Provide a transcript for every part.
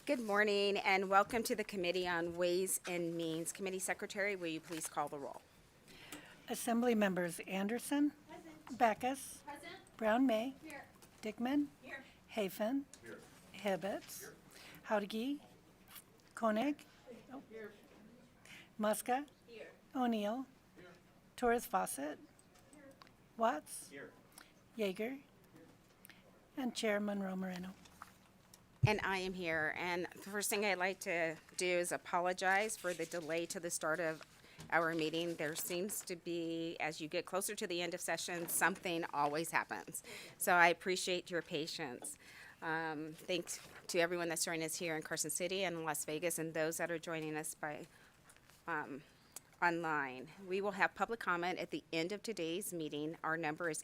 Good morning and welcome to the Committee on Ways and Means. Committee Secretary, will you please call the roll? Assembly members Anderson, Backus, Brown May, Dickman, Hafen, Hibbets, Haudegi, Koenig, Muska, O'Neill, Torres Fawcett, Watts, Yeager, and Chair Monroe Moreno. And I am here. And the first thing I'd like to do is apologize for the delay to the start of our meeting. There seems to be, as you get closer to the end of session, something always happens. So I appreciate your patience. Thanks to everyone that's joining us here in Carson City and Las Vegas and those that are joining us by online. We will have public comment at the end of today's meeting. Our number is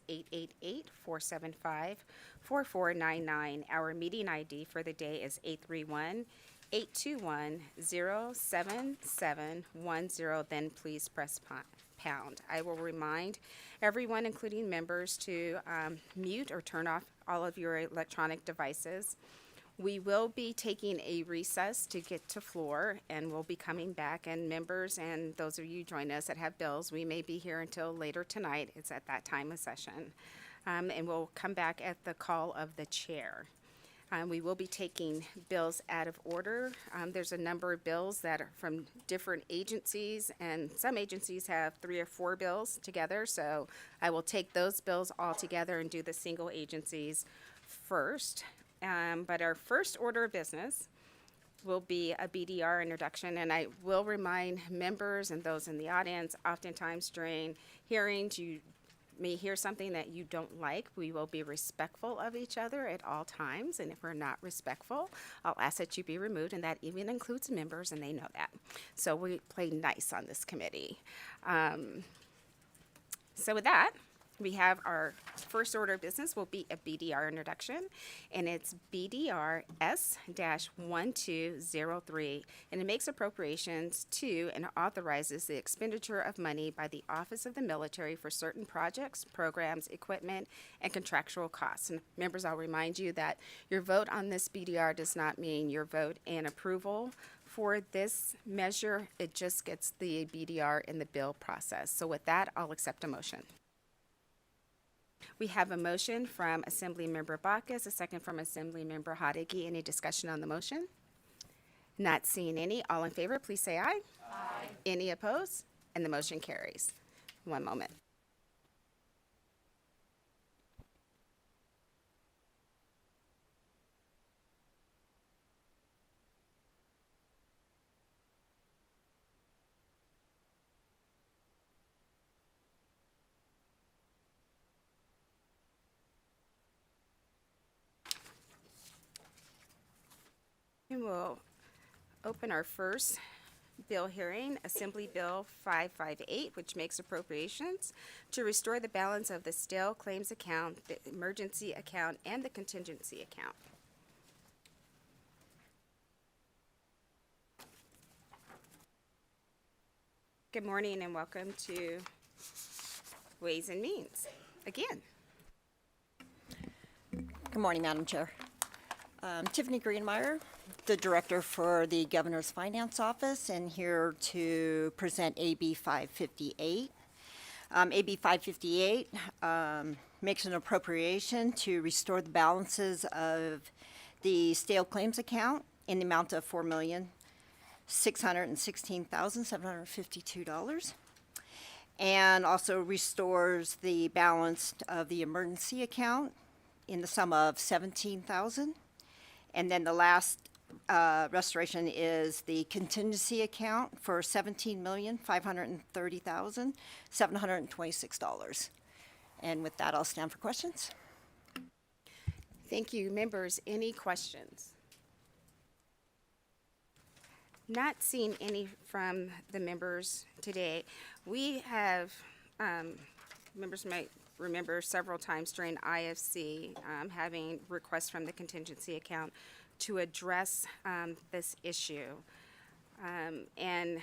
888-475-4499. Our meeting ID for the day is 831-821-07710. Then please press pound. I will remind everyone, including members, to mute or turn off all of your electronic devices. We will be taking a recess to get to floor, and we'll be coming back. And members and those of you join us that have bills, we may be here until later tonight. It's at that time of session. And we'll come back at the call of the chair. We will be taking bills out of order. There's a number of bills that are from different agencies, and some agencies have 3 or 4 bills together. So I will take those bills all together and do the single agencies first. But our first order of business will be a BDR introduction, and I will remind members and those in the audience, oftentimes during hearings, you may hear something that you don't like. We will be respectful of each other at all times, and if we're not respectful, I'll ask that you be removed, and that even includes members, and they know that. So we play nice on this committee. So with that, we have our first order of business will be a BDR introduction, and it's BDR S-1203, and it makes appropriations to and authorizes the expenditure of money by the Office of the Military for certain projects, programs, equipment, and contractual costs. And members, I'll remind you that your vote on this BDR does not mean your vote in approval for this measure. It just gets the BDR in the bill process. So with that, I'll accept a motion. We have a motion from Assemblymember Backus, a second from Assemblymember Haudegi. Any discussion on the motion? Not seeing any. All in favor, please say aye. Aye. Any opposed? And the motion carries. One moment. And we'll open our first bill hearing, Assembly Bill 558, which makes appropriations to restore the balance of the stale claims account, the emergency account, and the contingency account. Good morning and welcome to Ways and Means again. Good morning, Madam Chair. Tiffany Greenmeyer, the Director for the Governor's Finance Office, and here to present AB 558. AB 558 makes an appropriation to restore the balances of the stale claims account in the amount of $4,616,752, and also restores the balance of the emergency account in the sum of $17,000. And then the last restoration is the contingency account for $17,530,726. And with that, I'll stand for questions. Thank you. Members, any questions? Not seeing any from the members today. We have, members might remember several times during IFC having requests from the contingency account to address this issue. And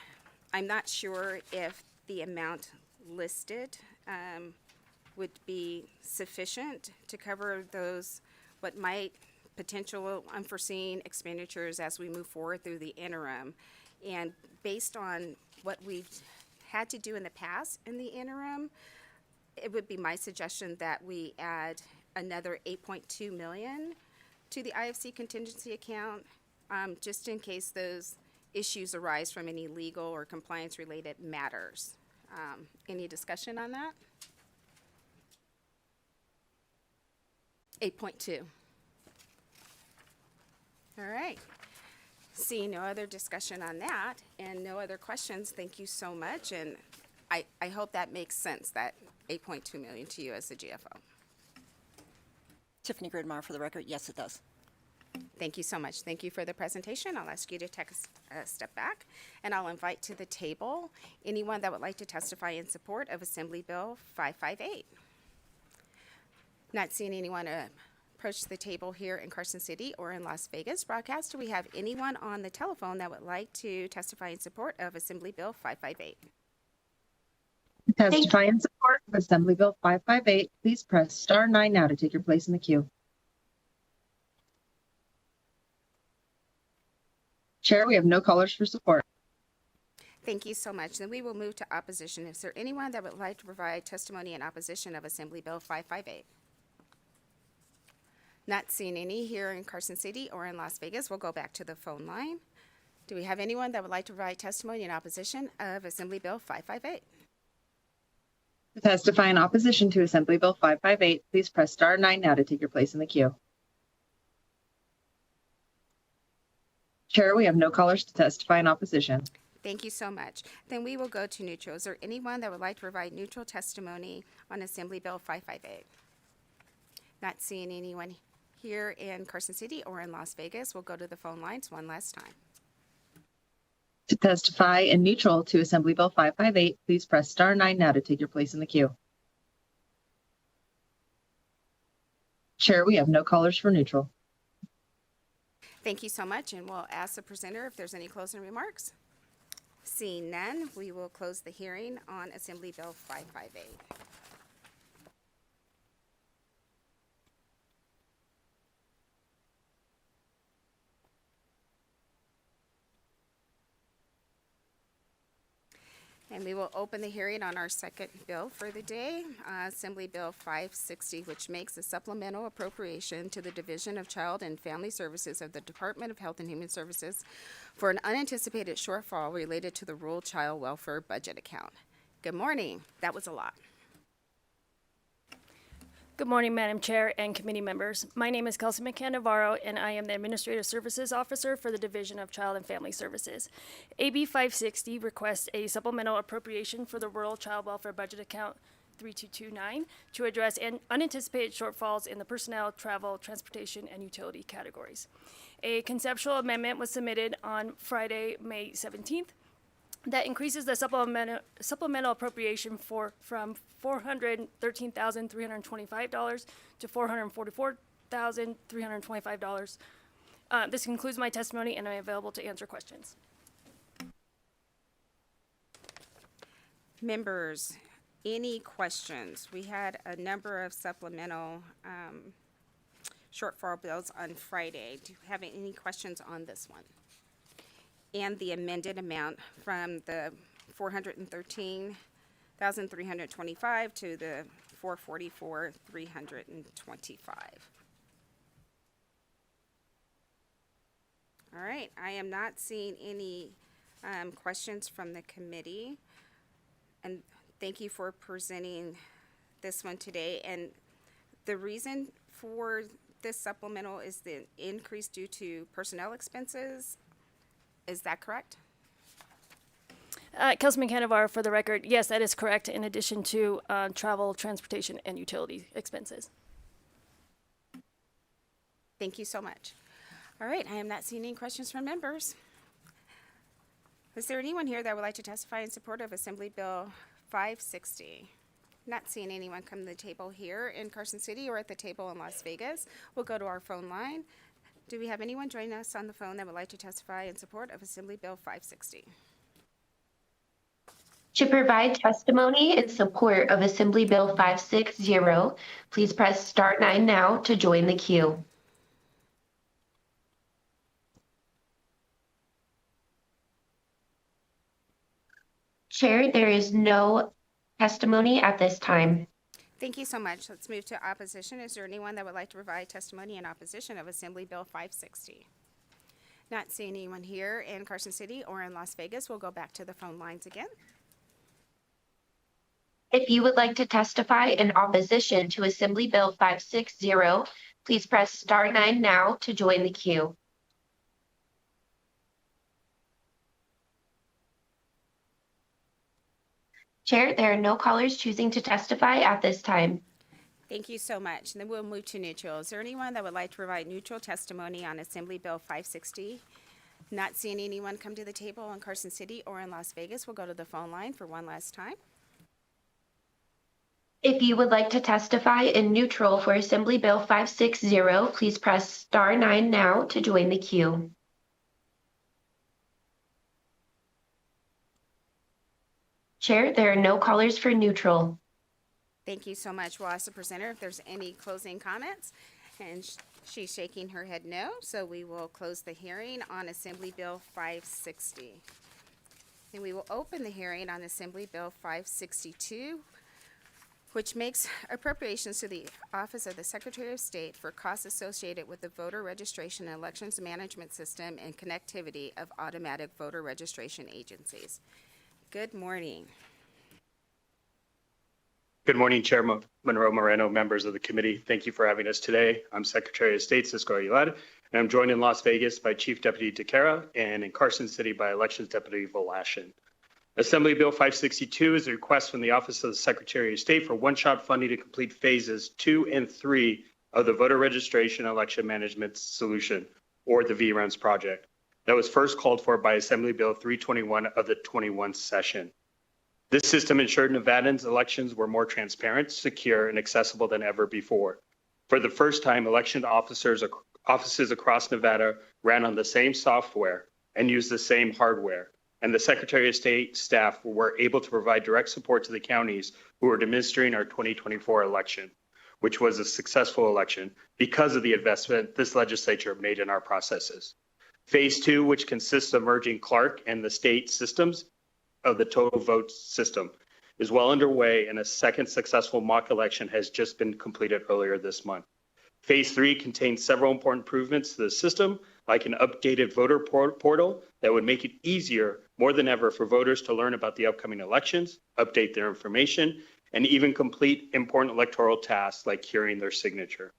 I'm not sure if the amount listed would be sufficient to cover those, what might potential unforeseen expenditures as we move forward through the interim. And based on what we've had to do in the past in the interim, it would be my suggestion that we add another 8.2 million to the IFC contingency account, just in case those issues arise from any legal or compliance-related matters. Any discussion on that? 8.2. All right. Seeing no other discussion on that and no other questions, thank you so much. And I hope that makes sense, that 8.2 million to you as the GFO. Tiffany Gridmeyer for the record, yes, it does. Thank you so much. Thank you for the presentation. I'll ask you to take a step back, and I'll invite to the table anyone that would like to testify in support of Assembly Bill 558. Not seeing anyone approach the table here in Carson City or in Las Vegas broadcast. Do we have anyone on the telephone that would like to testify in support of Assembly Bill 558? To testify in support of Assembly Bill 558, please press star 9 now to take your place in the queue. Chair, we have no callers for support. Thank you so much. Then we will move to opposition. Is there anyone that would like to provide testimony in opposition of Assembly Bill 558? Not seeing any here in Carson City or in Las Vegas. We'll go back to the phone line. Do we have anyone that would like to provide testimony in opposition of Assembly Bill 558? To testify in opposition to Assembly Bill 558, please press star 9 now to take your place in the queue. Chair, we have no callers to testify in opposition. Thank you so much. Then we will go to neutral. Is there anyone that would like to provide neutral testimony on Assembly Bill 558? Not seeing anyone here in Carson City or in Las Vegas. We'll go to the phone lines one last time. To testify in neutral to Assembly Bill 558, please press star 9 now to take your place in the queue. Chair, we have no callers for neutral. Thank you so much, and we'll ask the presenter if there's any closing remarks. Seeing none, we will close the hearing on Assembly Bill 558. And we will open the hearing on our second bill for the day, Assembly Bill 560, which makes a supplemental appropriation to the Division of Child and Family Services of the Department of Health and Human Services for an unanticipated shortfall related to the Rural Child Welfare Budget Account. Good morning. That was a lot. Good morning, Madam Chair and committee members. My name is Kelsey McCann-Navarro, and I am the Administrative Services Officer for the Division of Child and Family Services. AB 560 requests a supplemental appropriation for the Rural Child Welfare Budget Account 3229 to address unanticipated shortfalls in the personnel, travel, transportation, and utility categories. A conceptual amendment was submitted on Friday, May 17th, that increases the supplemental appropriation from $413,325 to $444,325. This concludes my testimony, and I'm available to answer questions. Members, any questions? We had a number of supplemental shortfall bills on Friday. Do you have any questions on this one? And the amended amount from the $413,325 to the $444,325. All right, I am not seeing any questions from the committee. And thank you for presenting this one today. And the reason for this supplemental is the increase due to personnel expenses. Is that correct? Kelsey McCann-Navarro, for the record, yes, that is correct, in addition to travel, transportation, and utility expenses. Thank you so much. All right, I am not seeing any questions from members. Is there anyone here that would like to testify in support of Assembly Bill 560? Not seeing anyone come to the table here in Carson City or at the table in Las Vegas. We'll go to our phone line. Do we have anyone joining us on the phone that would like to testify in support of Assembly Bill 560? To provide testimony in support of Assembly Bill 560, please press star 9 now to join the queue. Chair, there is no testimony at this time. Thank you so much. Let's move to opposition. Is there anyone that would like to provide testimony in opposition of Assembly Bill 560? Not seeing anyone here in Carson City or in Las Vegas. We'll go back to the phone lines again. If you would like to testify in opposition to Assembly Bill 560, please press star 9 now to join the queue. Chair, there are no callers choosing to testify at this time. Thank you so much. And then we'll move to neutral. Is there anyone that would like to provide neutral testimony on Assembly Bill 560? Not seeing anyone come to the table in Carson City or in Las Vegas. We'll go to the phone line for one last time. If you would like to testify in neutral for Assembly Bill 560, please press star 9 now to join the queue. Chair, there are no callers for neutral. Thank you so much. We'll ask the presenter if there's any closing comments. And she's shaking her head no, so we will close the hearing on Assembly Bill 560. And we will open the hearing on Assembly Bill 562, which makes appropriations to the Office of the Secretary of State for costs associated with the voter registration and elections management system and connectivity of automatic voter registration agencies. Good morning. Good morning, Chair Monroe Moreno, members of the committee. Thank you for having us today. I'm Secretary of State Cisco Aguilar, and I'm joined in Las Vegas by Chief Deputy DeCara and in Carson City by Elections Deputy Volashin. Assembly Bill 562 is a request from the Office of the Secretary of State for one-shot funding to complete phases 2 and 3 of the Voter Registration Election Management Solution, or the VREMS project, that was first called for by Assembly Bill 321 of the 21 session. This system ensured Nevadans' elections were more transparent, secure, and accessible than ever before. For the first time, election offices across Nevada ran on the same software and used the same hardware, and the Secretary of State staff were able to provide direct support to the counties who were administering our 2024 election, which was a successful election because of the investment this legislature made in our processes. Phase 2, which consists of merging Clark and the state systems of the total vote system, is well underway, and a second successful mock election has just been completed earlier this month. Phase 3 contains several important improvements to the system, like an updated voter portal that would make it easier more than ever for voters to learn about the upcoming elections, update their information, and even complete important electoral tasks like curing their signature.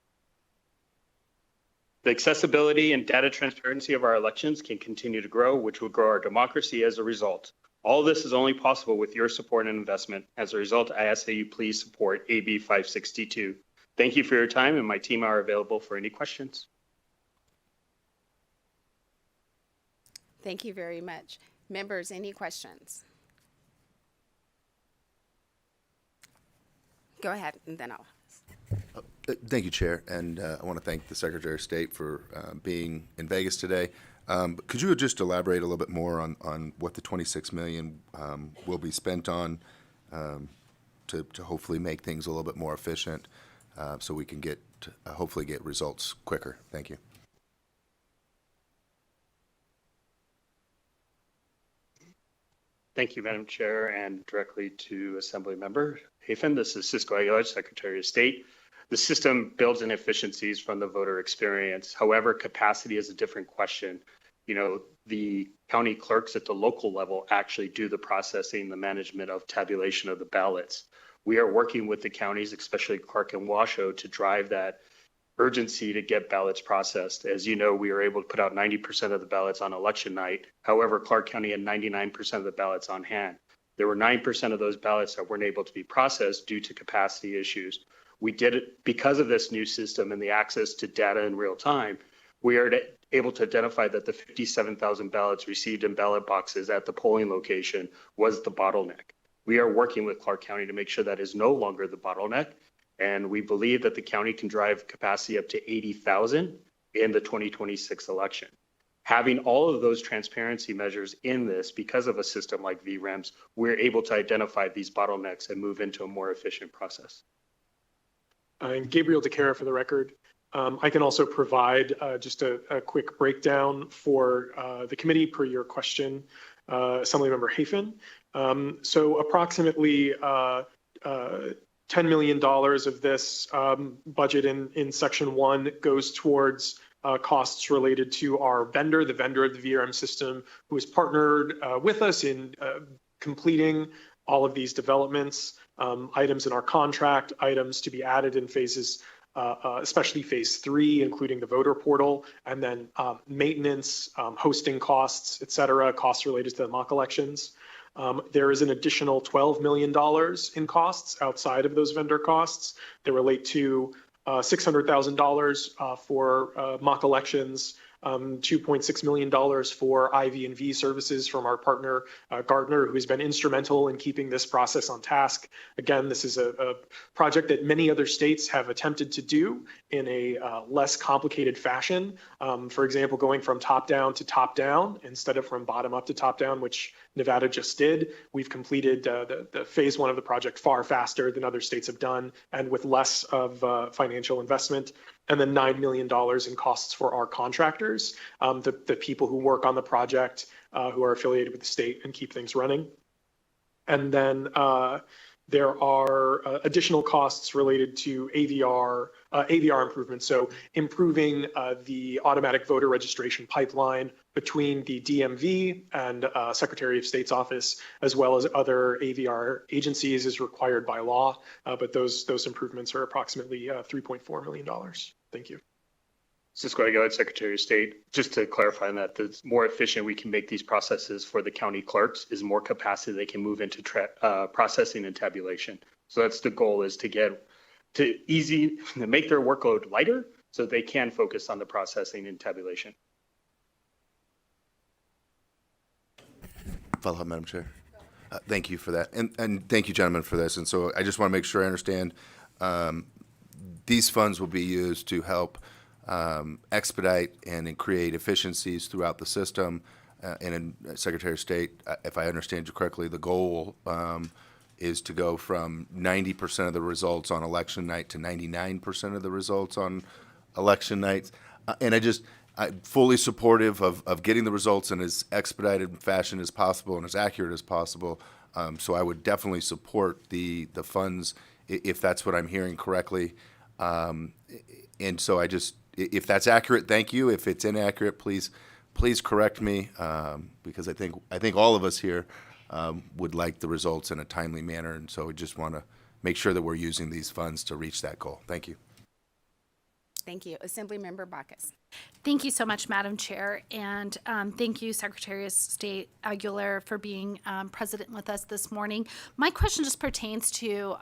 The accessibility and data transparency of our elections can continue to grow, which will grow our democracy as a result. All this is only possible with your support and investment. As a result, I ask that you please support AB 562. Thank you for your time, and my team are available for any questions. Thank you very much. Members, any questions? Go ahead, and then I'll. Thank you, Chair, and I want to thank the Secretary of State for being in Vegas today. Could you just elaborate a little bit more on what the $26 million will be spent on to hopefully make things a little bit more efficient so we can hopefully get results quicker? Thank you. Thank you, Madam Chair, and directly to Assembly Member Hafen. This is Cisco Aguilar, Secretary of State. The system builds in efficiencies from the voter experience. However, capacity is a different question. You know, the county clerks at the local level actually do the processing, the management of tabulation of the ballots. We are working with the counties, especially Clark and Washoe, to drive that urgency to get ballots processed. As you know, we were able to put out 90% of the ballots on election night. However, Clark County had 99% of the ballots on hand. There were 9% of those ballots that weren't able to be processed due to capacity issues. We did it because of this new system and the access to data in real time. We are able to identify that the 57,000 ballots received in ballot boxes at the polling location was the bottleneck. We are working with Clark County to make sure that is no longer the bottleneck. And we believe that the county can drive capacity up to 80,000 in the 2026 election. Having all of those transparency measures in this, because of a system like VREMS, we're able to identify these bottlenecks and move into a more efficient process. I'm Gabriel DeCara for the record. I can also provide just a quick breakdown for the committee per your question, Assemblymember Hafen. So approximately $10 million of this budget in Section 1 goes towards costs related to our vendor, the vendor of the VRM system, who has partnered with us in completing all of these developments, items in our contract, items to be added in phases, especially phase 3, including the voter portal, and then maintenance, hosting costs, et cetera, costs related to the mock elections. There is an additional $12 million in costs outside of those vendor costs that relate to $600,000 for mock elections, $2.6 million for IV and V services from our partner, Gardner, who has been instrumental in keeping this process on task. Again, this is a project that many other states have attempted to do in a less complicated fashion. For example, going from top down to top down instead of from bottom up to top down, which Nevada just did. We've completed the phase 1 of the project far faster than other states have done and with less of financial investment. And then $9 million in costs for our contractors, the people who work on the project, who are affiliated with the state and keep things running. And then there are additional costs related to AVR improvements. So improving the automatic voter registration pipeline between the DMV and Secretary of State's office, as well as other AVR agencies, is required by law. But those improvements are approximately $3.4 million. Thank you. Cisco Aguilar, Secretary of State. Just to clarify on that, the more efficient we can make these processes for the county clerks is more capacity they can move into processing and tabulation. So that's the goal, is to make their workload lighter so they can focus on the processing and tabulation. Follow up, Madam Chair. Thank you for that. And thank you, gentlemen, for this. And so I just want to make sure I understand these funds will be used to help expedite and create efficiencies throughout the system. And in Secretary of State, if I understand you correctly, the goal is to go from 90% of the results on election night to 99% of the results on election nights. And I'm fully supportive of getting the results in as expedited fashion as possible and as accurate as possible. So I would definitely support the funds if that's what I'm hearing correctly. And so if that's accurate, thank you. If it's inaccurate, please correct me, because I think all of us here would like the results in a timely manner. And so we just want to make sure that we're using these funds to reach that goal. Thank you. Thank you. Assemblymember Bacchus. Thank you so much, Madam Chair, and thank you, Secretary of State Aguilar, for being present with us this morning. My question just pertains to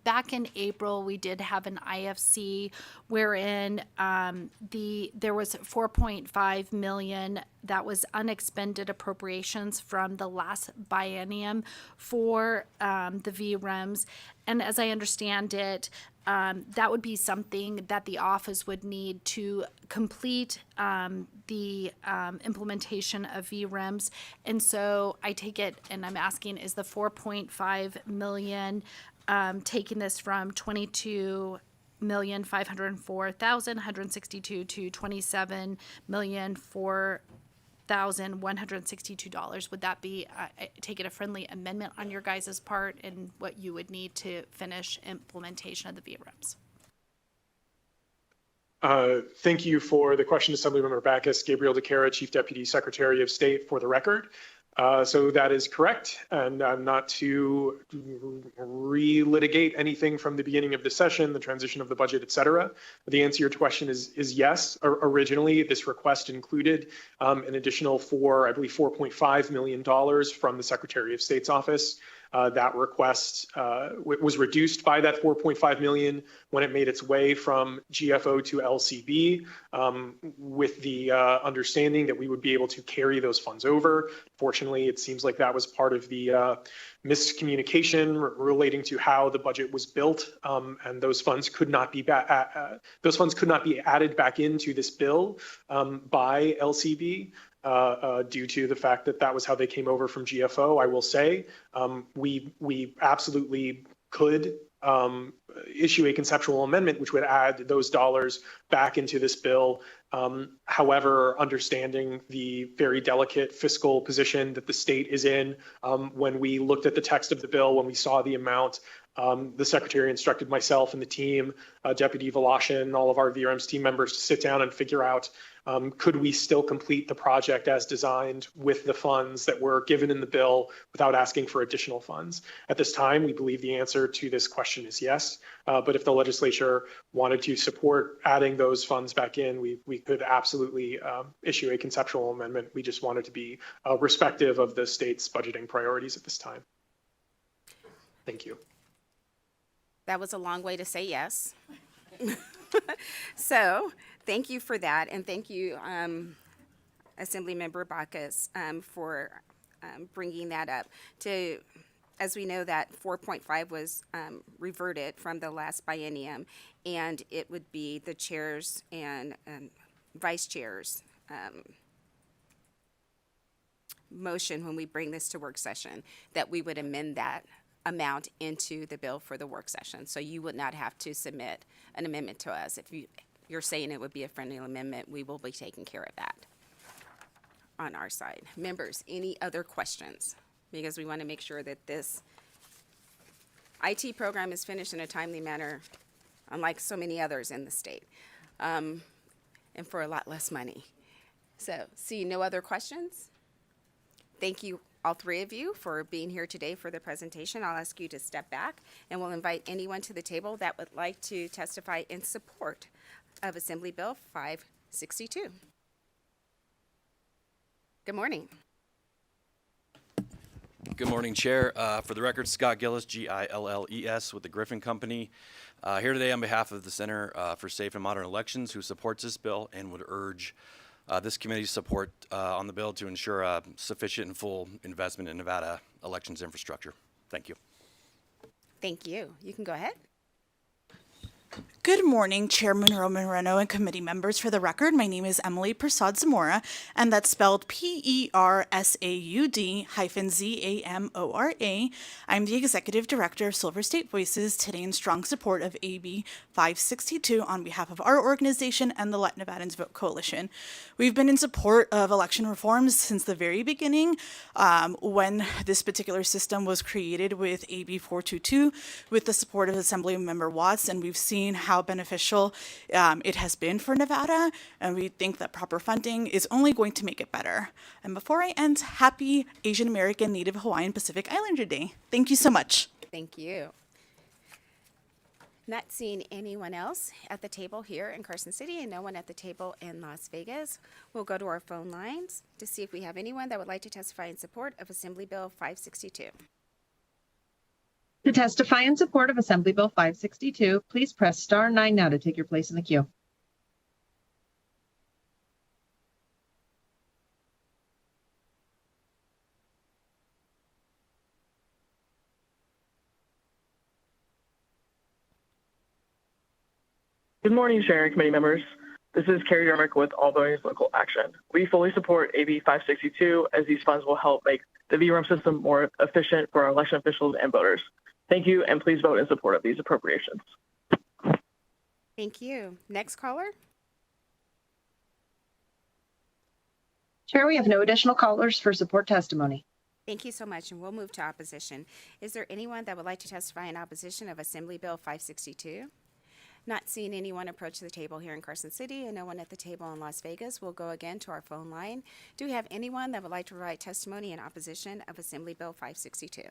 back in April, we did have an IFC wherein there was $4.5 million that was unexpended appropriations from the last biennium for the VREMs, and as I understand it, that would be something that the office would need to complete the implementation of VREMs. And so I take it, and I'm asking, is the $4.5 million taking this from $22,504,162 to $27,004,162? Would that be, I take it, a friendly amendment on your guys' part and what you would need to finish implementation of the VREMs? Thank you for the question, Assemblymember Bacchus. Gabriel DeCara, Chief Deputy Secretary of State, for the record. So that is correct, and I'm not to relitigate anything from the beginning of the session, the transition of the budget, et cetera. The answer to your question is yes. Originally, this request included an additional $4.5 million from the Secretary of State's office. That request was reduced by that $4.5 million when it made its way from GFO to LCB, with the understanding that we would be able to carry those funds over. Fortunately, it seems like that was part of the miscommunication relating to how the budget was built, and those funds could not be added back into this bill by LCB. Due to the fact that that was how they came over from GFO. I will say we absolutely could issue a conceptual amendment which would add those dollars back into this bill. However, understanding the very delicate fiscal position that the state is in, when we looked at the text of the bill, when we saw the amount, the secretary instructed myself and the team, Deputy Voloshin, all of our VRM's team members to sit down and figure out, could we still complete the project as designed with the funds that were given in the bill without asking for additional funds? At this time, we believe the answer to this question is yes. But if the legislature wanted to support adding those funds back in, we could absolutely issue a conceptual amendment. We just wanted to be respective of the state's budgeting priorities at this time. Thank you. That was a long way to say yes. So thank you for that, and thank you, Assemblymember Bacchus, for bringing that up. As we know, that 4.5 was reverted from the last biennium, and it would be the chairs and vice chairs motion when we bring this to work session that we would amend that amount into the bill for the work session. So you would not have to submit an amendment to us. If you're saying it would be a friendly amendment, we will be taking care of that on our side. Members, any other questions? Because we want to make sure that this IT program is finished in a timely manner, unlike so many others in the state, and for a lot less money. So, see no other questions? Thank you, all three of you, for being here today for the presentation. I'll ask you to step back, and we'll invite anyone to the table that would like to testify in support of Assembly Bill 562. Good morning. Good morning, Chair. For the record, Scott Gillis, Gilles, with the Griffin Company. Here today on behalf of the Center for Safe and Modern Elections, who supports this bill and would urge this committee's support on the bill to ensure sufficient and full investment in Nevada elections infrastructure. Thank you. Thank you. You can go ahead. Good morning, Chairman Moreno and committee members. For the record, my name is Emily Prasad Zamora, and that's spelled PERSAUD-ZAMORA. I'm the Executive Director of Silver State Voices, today in strong support of AB 562 on behalf of our organization and the Let Nevadans Vote Coalition. We've been in support of election reforms since the very beginning, when this particular system was created with AB 422, with the support of Assemblymember Watts, and we've seen how beneficial it has been for Nevada, and we think that proper funding is only going to make it better. And before I end, happy Asian American, Native Hawaiian, Pacific Islander Day. Thank you so much. Thank you. Not seeing anyone else at the table here in Carson City and no one at the table in Las Vegas, we'll go to our phone lines to see if we have anyone that would like to testify in support of Assembly Bill 562. To testify in support of Assembly Bill 562, please press star 9 now to take your place in the queue. Good morning, Chair and committee members. This is Carrie Yermick with All Voice Local Action. We fully support AB 562 as these funds will help make the VRM system more efficient for our election officials and voters. Thank you, and please vote in support of these appropriations. Thank you. Next caller. Chair, we have no additional callers for support testimony. Thank you so much, and we'll move to opposition. Is there anyone that would like to testify in opposition of Assembly Bill 562? Not seeing anyone approach the table here in Carson City and no one at the table in Las Vegas, we'll go again to our phone line. Do we have anyone that would like to provide testimony in opposition of Assembly Bill 562?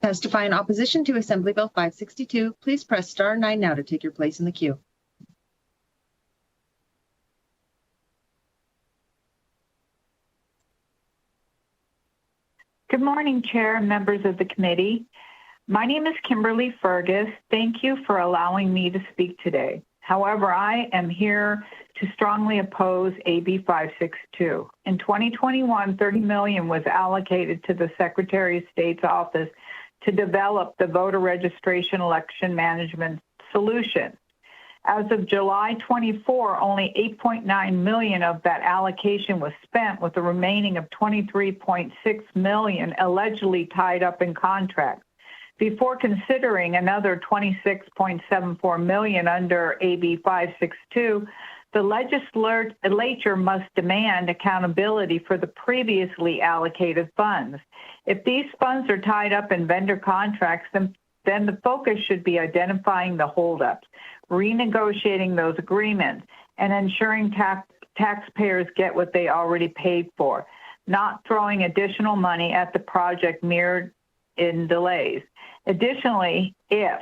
Testify in opposition to Assembly Bill 562, please press star 9 now to take your place in the queue. Good morning, Chair and members of the committee. My name is Kimberly Fergus. Thank you for allowing me to speak today. However, I am here to strongly oppose AB 562. In 2021, $30 million was allocated to the Secretary of State's office to develop the voter registration election management solution. As of July 24, only $8.9 million of that allocation was spent, with the remaining of $23.6 million allegedly tied up in contracts. Before considering another $26.74 million under AB 562, the legislature must demand accountability for the previously allocated funds. If these funds are tied up in vendor contracts, then the focus should be identifying the holdups, renegotiating those agreements, and ensuring taxpayers get what they already paid for, not throwing additional money at the project mirrored in delays. Additionally, if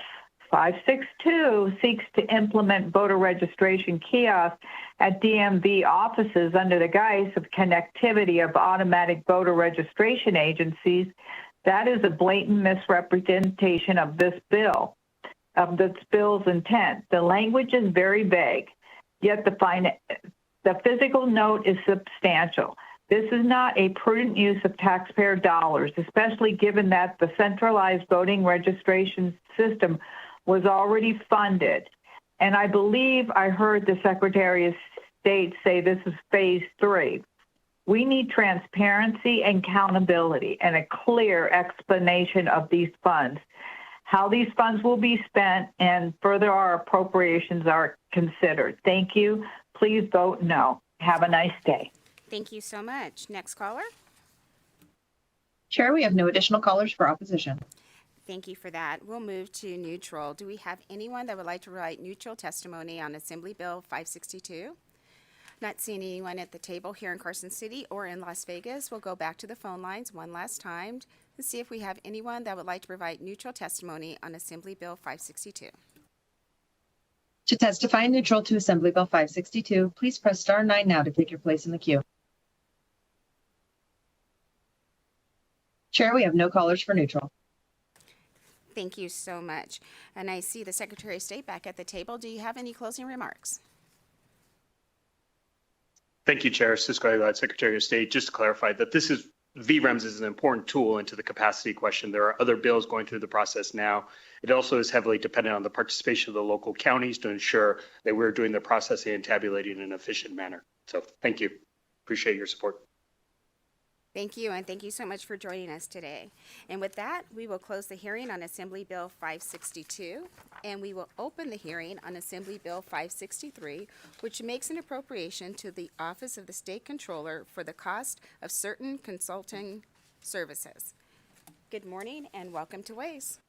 562 seeks to implement voter registration kiosks at DMV offices under the guise of connectivity of automatic voter registration agencies, that is a blatant misrepresentation of this bill's intent. The language is very vague, yet the physical note is substantial. This is not a prudent use of taxpayer dollars, especially given that the centralized voting registration system was already funded. And I believe I heard the Secretary of State say this is phase 3. We need transparency and accountability and a clear explanation of these funds, how these funds will be spent, and further our appropriations are considered. Thank you. Please vote no. Have a nice day. Thank you so much. Next caller. Chair, we have no additional callers for opposition. Thank you for that. We'll move to neutral. Do we have anyone that would like to provide neutral testimony on Assembly Bill 562? Not seeing anyone at the table here in Carson City or in Las Vegas. We'll go back to the phone lines one last time to see if we have anyone that would like to provide neutral testimony on Assembly Bill 562. To testify neutral to Assembly Bill 562, please press star 9 now to take your place in the queue. Chair, we have no callers for neutral. Thank you so much. And I see the Secretary of State back at the table. Do you have any closing remarks? Thank you, Chair. Cisco Aguilar, Secretary of State. Just to clarify that VREMS is an important tool into the capacity question. There are other bills going through the process now. It also is heavily dependent on the participation of the local counties to ensure that we're doing the processing and tabulating in an efficient manner. So thank you. Appreciate your support. Thank you, and thank you so much for joining us today. And with that, we will close the hearing on Assembly Bill 562, and we will open the hearing on Assembly Bill 563, which makes an appropriation to the Office of the State Controller for the cost of certain consulting services. Good morning, and welcome to Ways.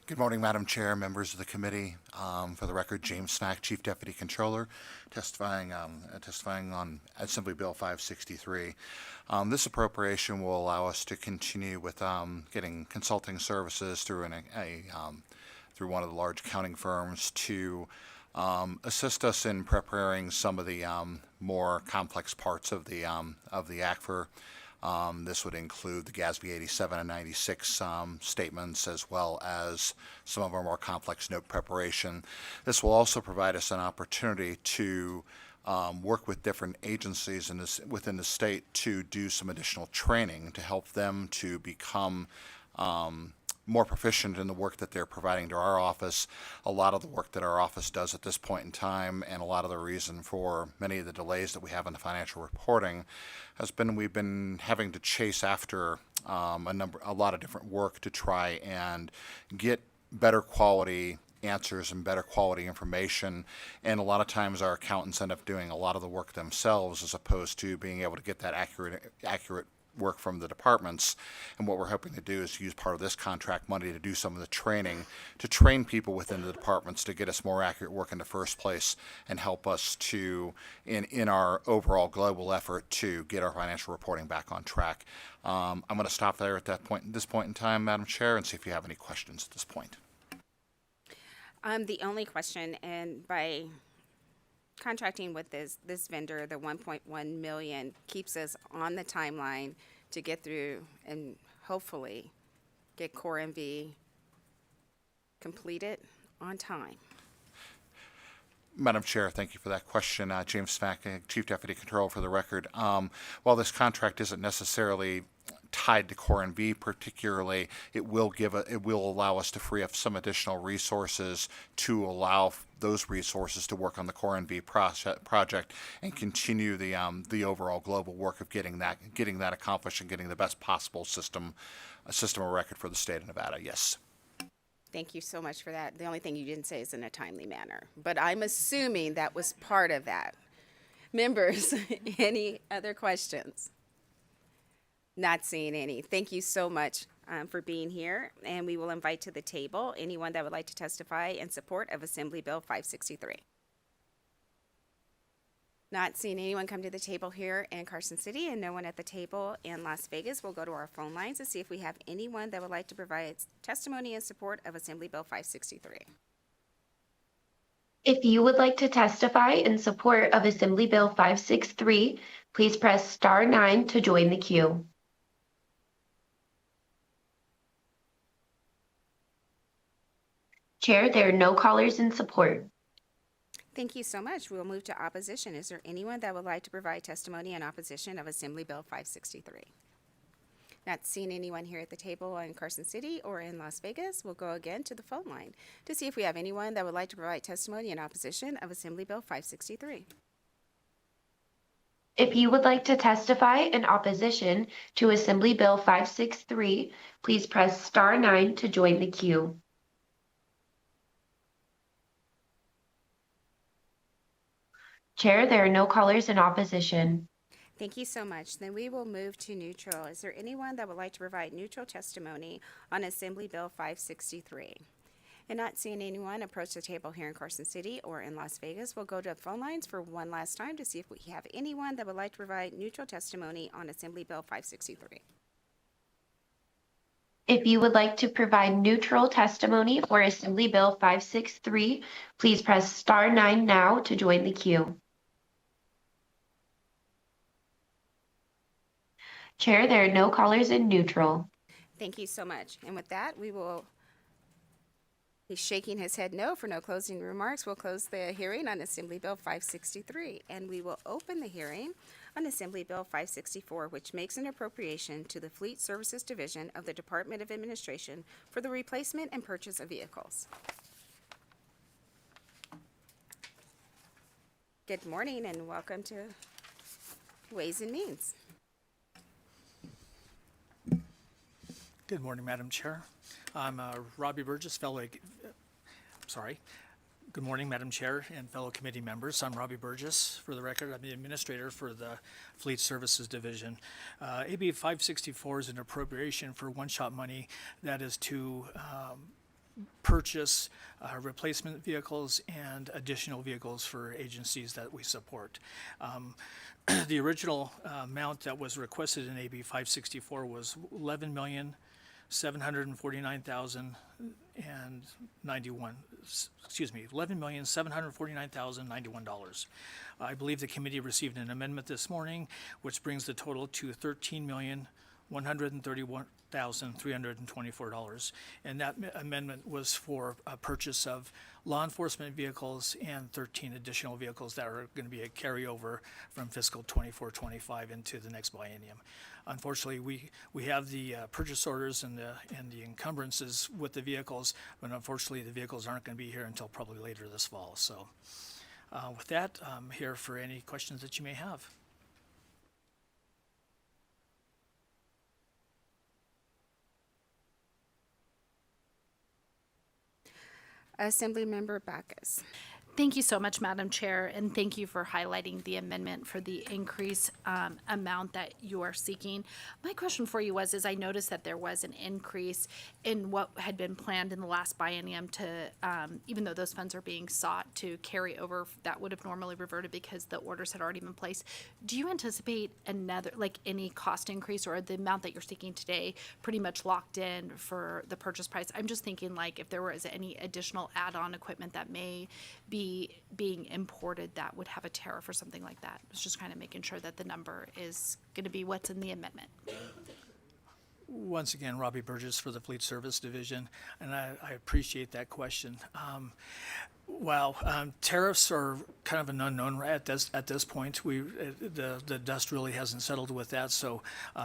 Good morning, Madam Chair, members of the committee. For the record, James Snack, Chief Deputy Controller, testifying on Assembly Bill 563. This appropriation will allow us to continue with getting consulting services through through one of the large accounting firms to assist us in preparing some of the more complex parts of the ACFR. This would include the GASB 87 and 96 statements, as well as some of our more complex note preparation. This will also provide us an opportunity to work with different agencies within the state to do some additional training to help them to become more proficient in the work that they're providing to our office. A lot of the work that our office does at this point in time, and a lot of the reason for many of the delays that we have in the financial reporting, has been we've been having to chase after a lot of different work to try and get better quality answers and better quality information. And a lot of times our accountants end up doing a lot of the work themselves as opposed to being able to get that accurate work from the departments. And what we're hoping to do is use part of this contract money to do some of the training, to train people within the departments to get us more accurate work in the first place and help us to, in our overall global effort to get our financial reporting back on track. I'm going to stop there at this point in time, Madam Chair, and see if you have any questions at this point. The only question, and by contracting with this vendor, the 1.1 million keeps us on the timeline to get through and hopefully get Core MV completed on time. Madam Chair, thank you for that question. James Smack, Chief Deputy Controller, for the record. While this contract isn't necessarily tied to Core and V particularly, it will allow us to free up some additional resources to allow those resources to work on the Core and V project and continue the overall global work of getting that accomplished and getting the best possible system of record for the state of Nevada. Yes. Thank you so much for that. The only thing you didn't say is in a timely manner, but I'm assuming that was part of that. Members, any other questions? Not seeing any. Thank you so much for being here, and we will invite to the table anyone that would like to testify in support of Assembly Bill 563. Not seeing anyone come to the table here in Carson City and no one at the table in Las Vegas. We'll go to our phone lines to see if we have anyone that would like to provide testimony in support of Assembly Bill 563. If you would like to testify in support of Assembly Bill 563, please press star 9 to join the queue. Chair, there are no callers in support. Thank you so much. We'll move to opposition. Is there anyone that would like to provide testimony in opposition of Assembly Bill 563? Not seeing anyone here at the table in Carson City or in Las Vegas, we'll go again to the phone line to see if we have anyone that would like to provide testimony in opposition of Assembly Bill 563. If you would like to testify in opposition to Assembly Bill 563, please press star 9 to join the queue. Chair, there are no callers in opposition. Thank you so much. Then we will move to neutral. Is there anyone that would like to provide neutral testimony on Assembly Bill 563? And not seeing anyone approach the table here in Carson City or in Las Vegas, we'll go to the phone lines for one last time to see if we have anyone that would like to provide neutral testimony on Assembly Bill 563. If you would like to provide neutral testimony for Assembly Bill 563, please press star 9 now to join the queue. Chair, there are no callers in neutral. Thank you so much. And with that, we will, he's shaking his head no for no closing remarks. We'll close the hearing on Assembly Bill 563, and we will open the hearing on Assembly Bill 564, which makes an appropriation to the Fleet Services Division of the Department of Administration for the replacement and purchase of vehicles. Good morning and welcome to Ways and Means. Good morning, Madam Chair. I'm Robbie Burgess, Good morning, Madam Chair and fellow committee members. I'm Robbie Burgess. For the record, I'm the administrator for the Fleet Services Division. AB 564 is an appropriation for one-shot money that is to purchase replacement vehicles and additional vehicles for agencies that we support. The original amount that was requested in AB 564 was $11,749,091. I believe the committee received an amendment this morning, which brings the total to $13,131,324. And that amendment was for a purchase of law enforcement vehicles and 13 additional vehicles that are going to be a carryover from fiscal 24-25 into the next biennium. Unfortunately, we have the purchase orders and the encumbrances with the vehicles, but unfortunately the vehicles aren't going to be here until probably later this fall. So with that, I'm here for any questions that you may have. Assemblymember Backus. Thank you so much, Madam Chair, and thank you for highlighting the amendment for the increase amount that you are seeking. My question for you is I noticed that there was an increase in what had been planned in the last biennium to, even though those funds are being sought to carry over, that would have normally reverted because the orders had already been placed. Do you anticipate any cost increase, or the amount that you're seeking today pretty much locked in for the purchase price? I'm just thinking if there was any additional add-on equipment that may be being imported that would have a tariff or something like that. I was just kind of making sure that the number is going to be what's in the amendment. Once again, Robbie Burgess for the Fleet Service Division, and I appreciate that question. Wow, tariffs are kind of an unknown at this point. The dust really hasn't settled with that. So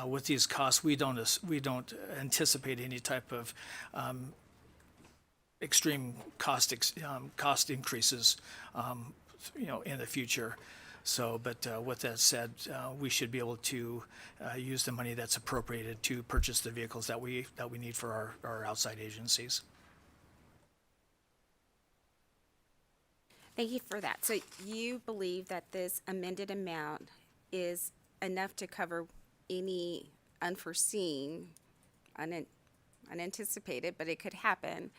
with these costs, we don't anticipate any type of extreme cost increases, in the future. So, but with that said, we should be able to use the money that's appropriated to purchase the vehicles that we need for our outside agencies. Thank you for that. So you believe that this amended amount is enough to cover any unforeseen, unanticipated, but it could happen,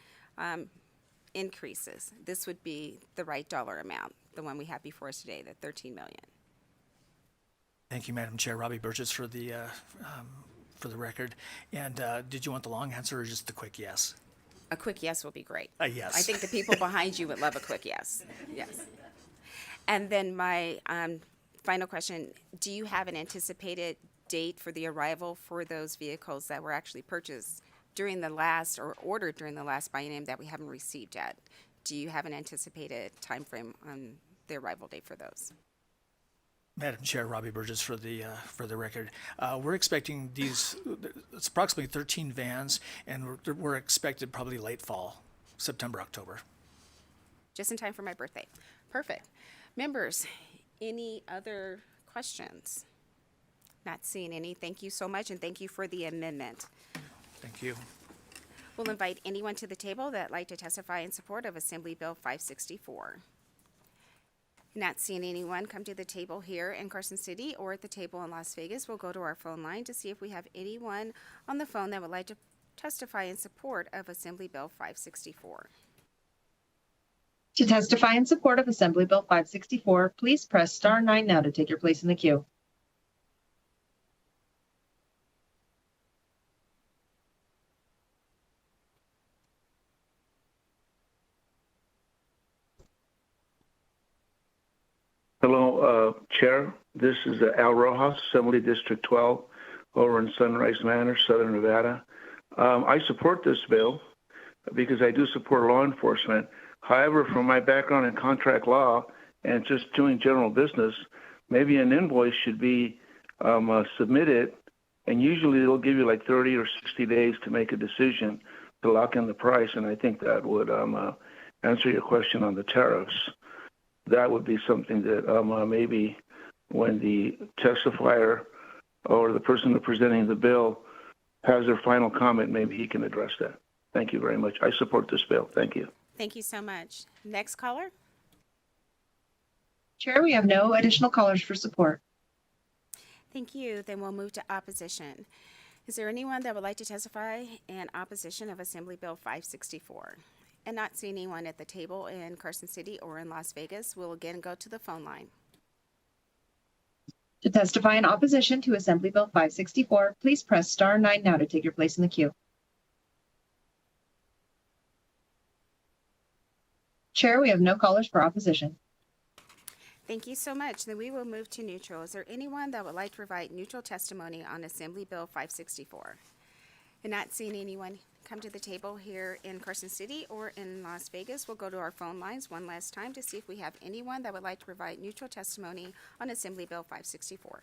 increases. This would be the right dollar amount, the one we have before us today, the $13 million. Thank you, Madam Chair. Robbie Burgess for the record. And did you want the long answer or just the quick yes? A quick yes will be great. Yes. I think the people behind you would love a quick yes. Yes. And then my final question, do you have an anticipated date for the arrival for those vehicles that were actually purchased during the last or ordered during the last biennium that we haven't received yet? Do you have an anticipated time frame on the arrival date for those? Madam Chair, Robbie Burgess for the record. We're expecting these, it's approximately 13 vans, and we're expected probably late fall, September, October. Just in time for my birthday. Perfect. Members, any other questions? Not seeing any. Thank you so much, and thank you for the amendment. Thank you. We'll invite anyone to the table that'd like to testify in support of Assembly Bill 564. Not seeing anyone come to the table here in Carson City or at the table in Las Vegas, we'll go to our phone line to see if we have anyone on the phone that would like to testify in support of Assembly Bill 564. To testify in support of Assembly Bill 564, please press star 9 now to take your place in the queue. Hello, Chair. This is Al Rojas, Assembly District 12, over in Sunrise Manor, Southern Nevada. I support this bill because I do support law enforcement. However, from my background in contract law and just doing general business, maybe an invoice should be submitted, and usually they'll give you like 30 or 60 days to make a decision to lock in the price, and I think that would answer your question on the tariffs. That would be something that maybe when the testifier or the person presenting the bill has their final comment, maybe he can address that. Thank you very much. I support this bill. Thank you. Thank you so much. Next caller. Chair, we have no additional callers for support. Thank you. Then we'll move to opposition. Is there anyone that would like to testify in opposition of Assembly Bill 564? And not seeing anyone at the table in Carson City or in Las Vegas, we'll again go to the phone line. To testify in opposition to Assembly Bill 564, please press star 9 now to take your place in the queue. Chair, we have no callers for opposition. Thank you so much. Then we will move to neutral. Is there anyone that would like to provide neutral testimony on Assembly Bill 564? And not seeing anyone come to the table here in Carson City or in Las Vegas, we'll go to our phone lines one last time to see if we have anyone that would like to provide neutral testimony on Assembly Bill 564.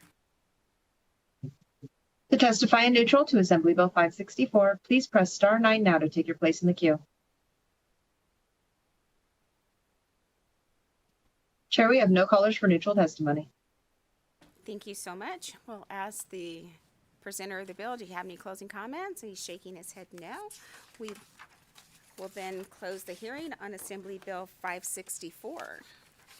To testify in neutral to Assembly Bill 564, please press star 9 now to take your place in the queue. Chair, we have no callers for neutral testimony. Thank you so much. We'll ask the presenter of the bill, do you have any closing comments? He's shaking his head no. We will then close the hearing on Assembly Bill 564.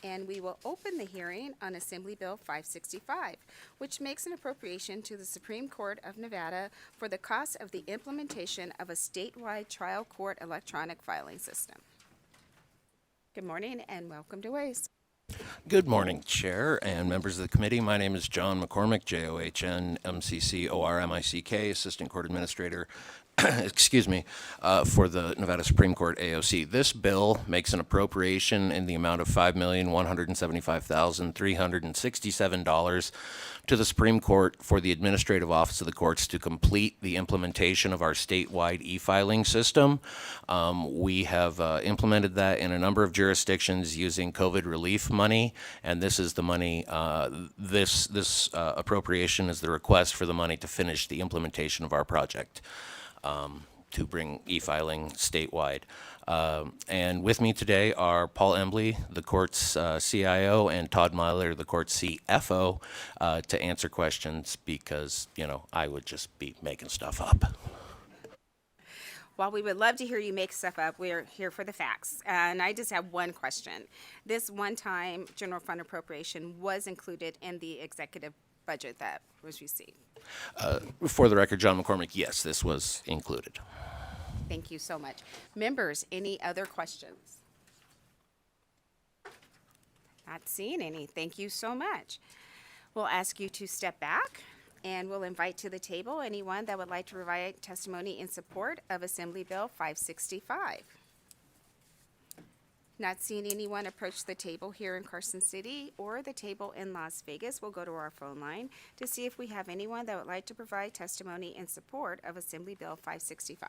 And we will open the hearing on Assembly Bill 565, which makes an appropriation to the Supreme Court of Nevada for the cost of the implementation of a statewide trial court electronic filing system. Good morning and welcome to Ways. Good morning, Chair and members of the committee. My name is John McCormick, John-McCormick, Assistant Court Administrator, excuse me, for the Nevada Supreme Court AOC. This bill makes an appropriation in the amount of $5,175,367 to the Supreme Court for the Administrative Office of the Courts to complete the implementation of our statewide e-filing system. We have implemented that in a number of jurisdictions using COVID relief money, and this is the money, this appropriation is the request for the money to finish the implementation of our project. To bring e-filing statewide. And with me today are Paul Embley, the court's CIO, and Todd Myler, the court's CFO, to answer questions because, you know, I would just be making stuff up. While we would love to hear you make stuff up, we're here for the facts. And I just have one question. This one-time general fund appropriation was included in the executive budget that was received. For the record, John McCormick, yes, this was included. Thank you so much. Members, any other questions? Not seeing any. Thank you so much. We'll ask you to step back, and we'll invite to the table anyone that would like to provide testimony in support of Assembly Bill 565. Not seeing anyone approach the table here in Carson City or the table in Las Vegas, we'll go to our phone line to see if we have anyone that would like to provide testimony in support of Assembly Bill 565.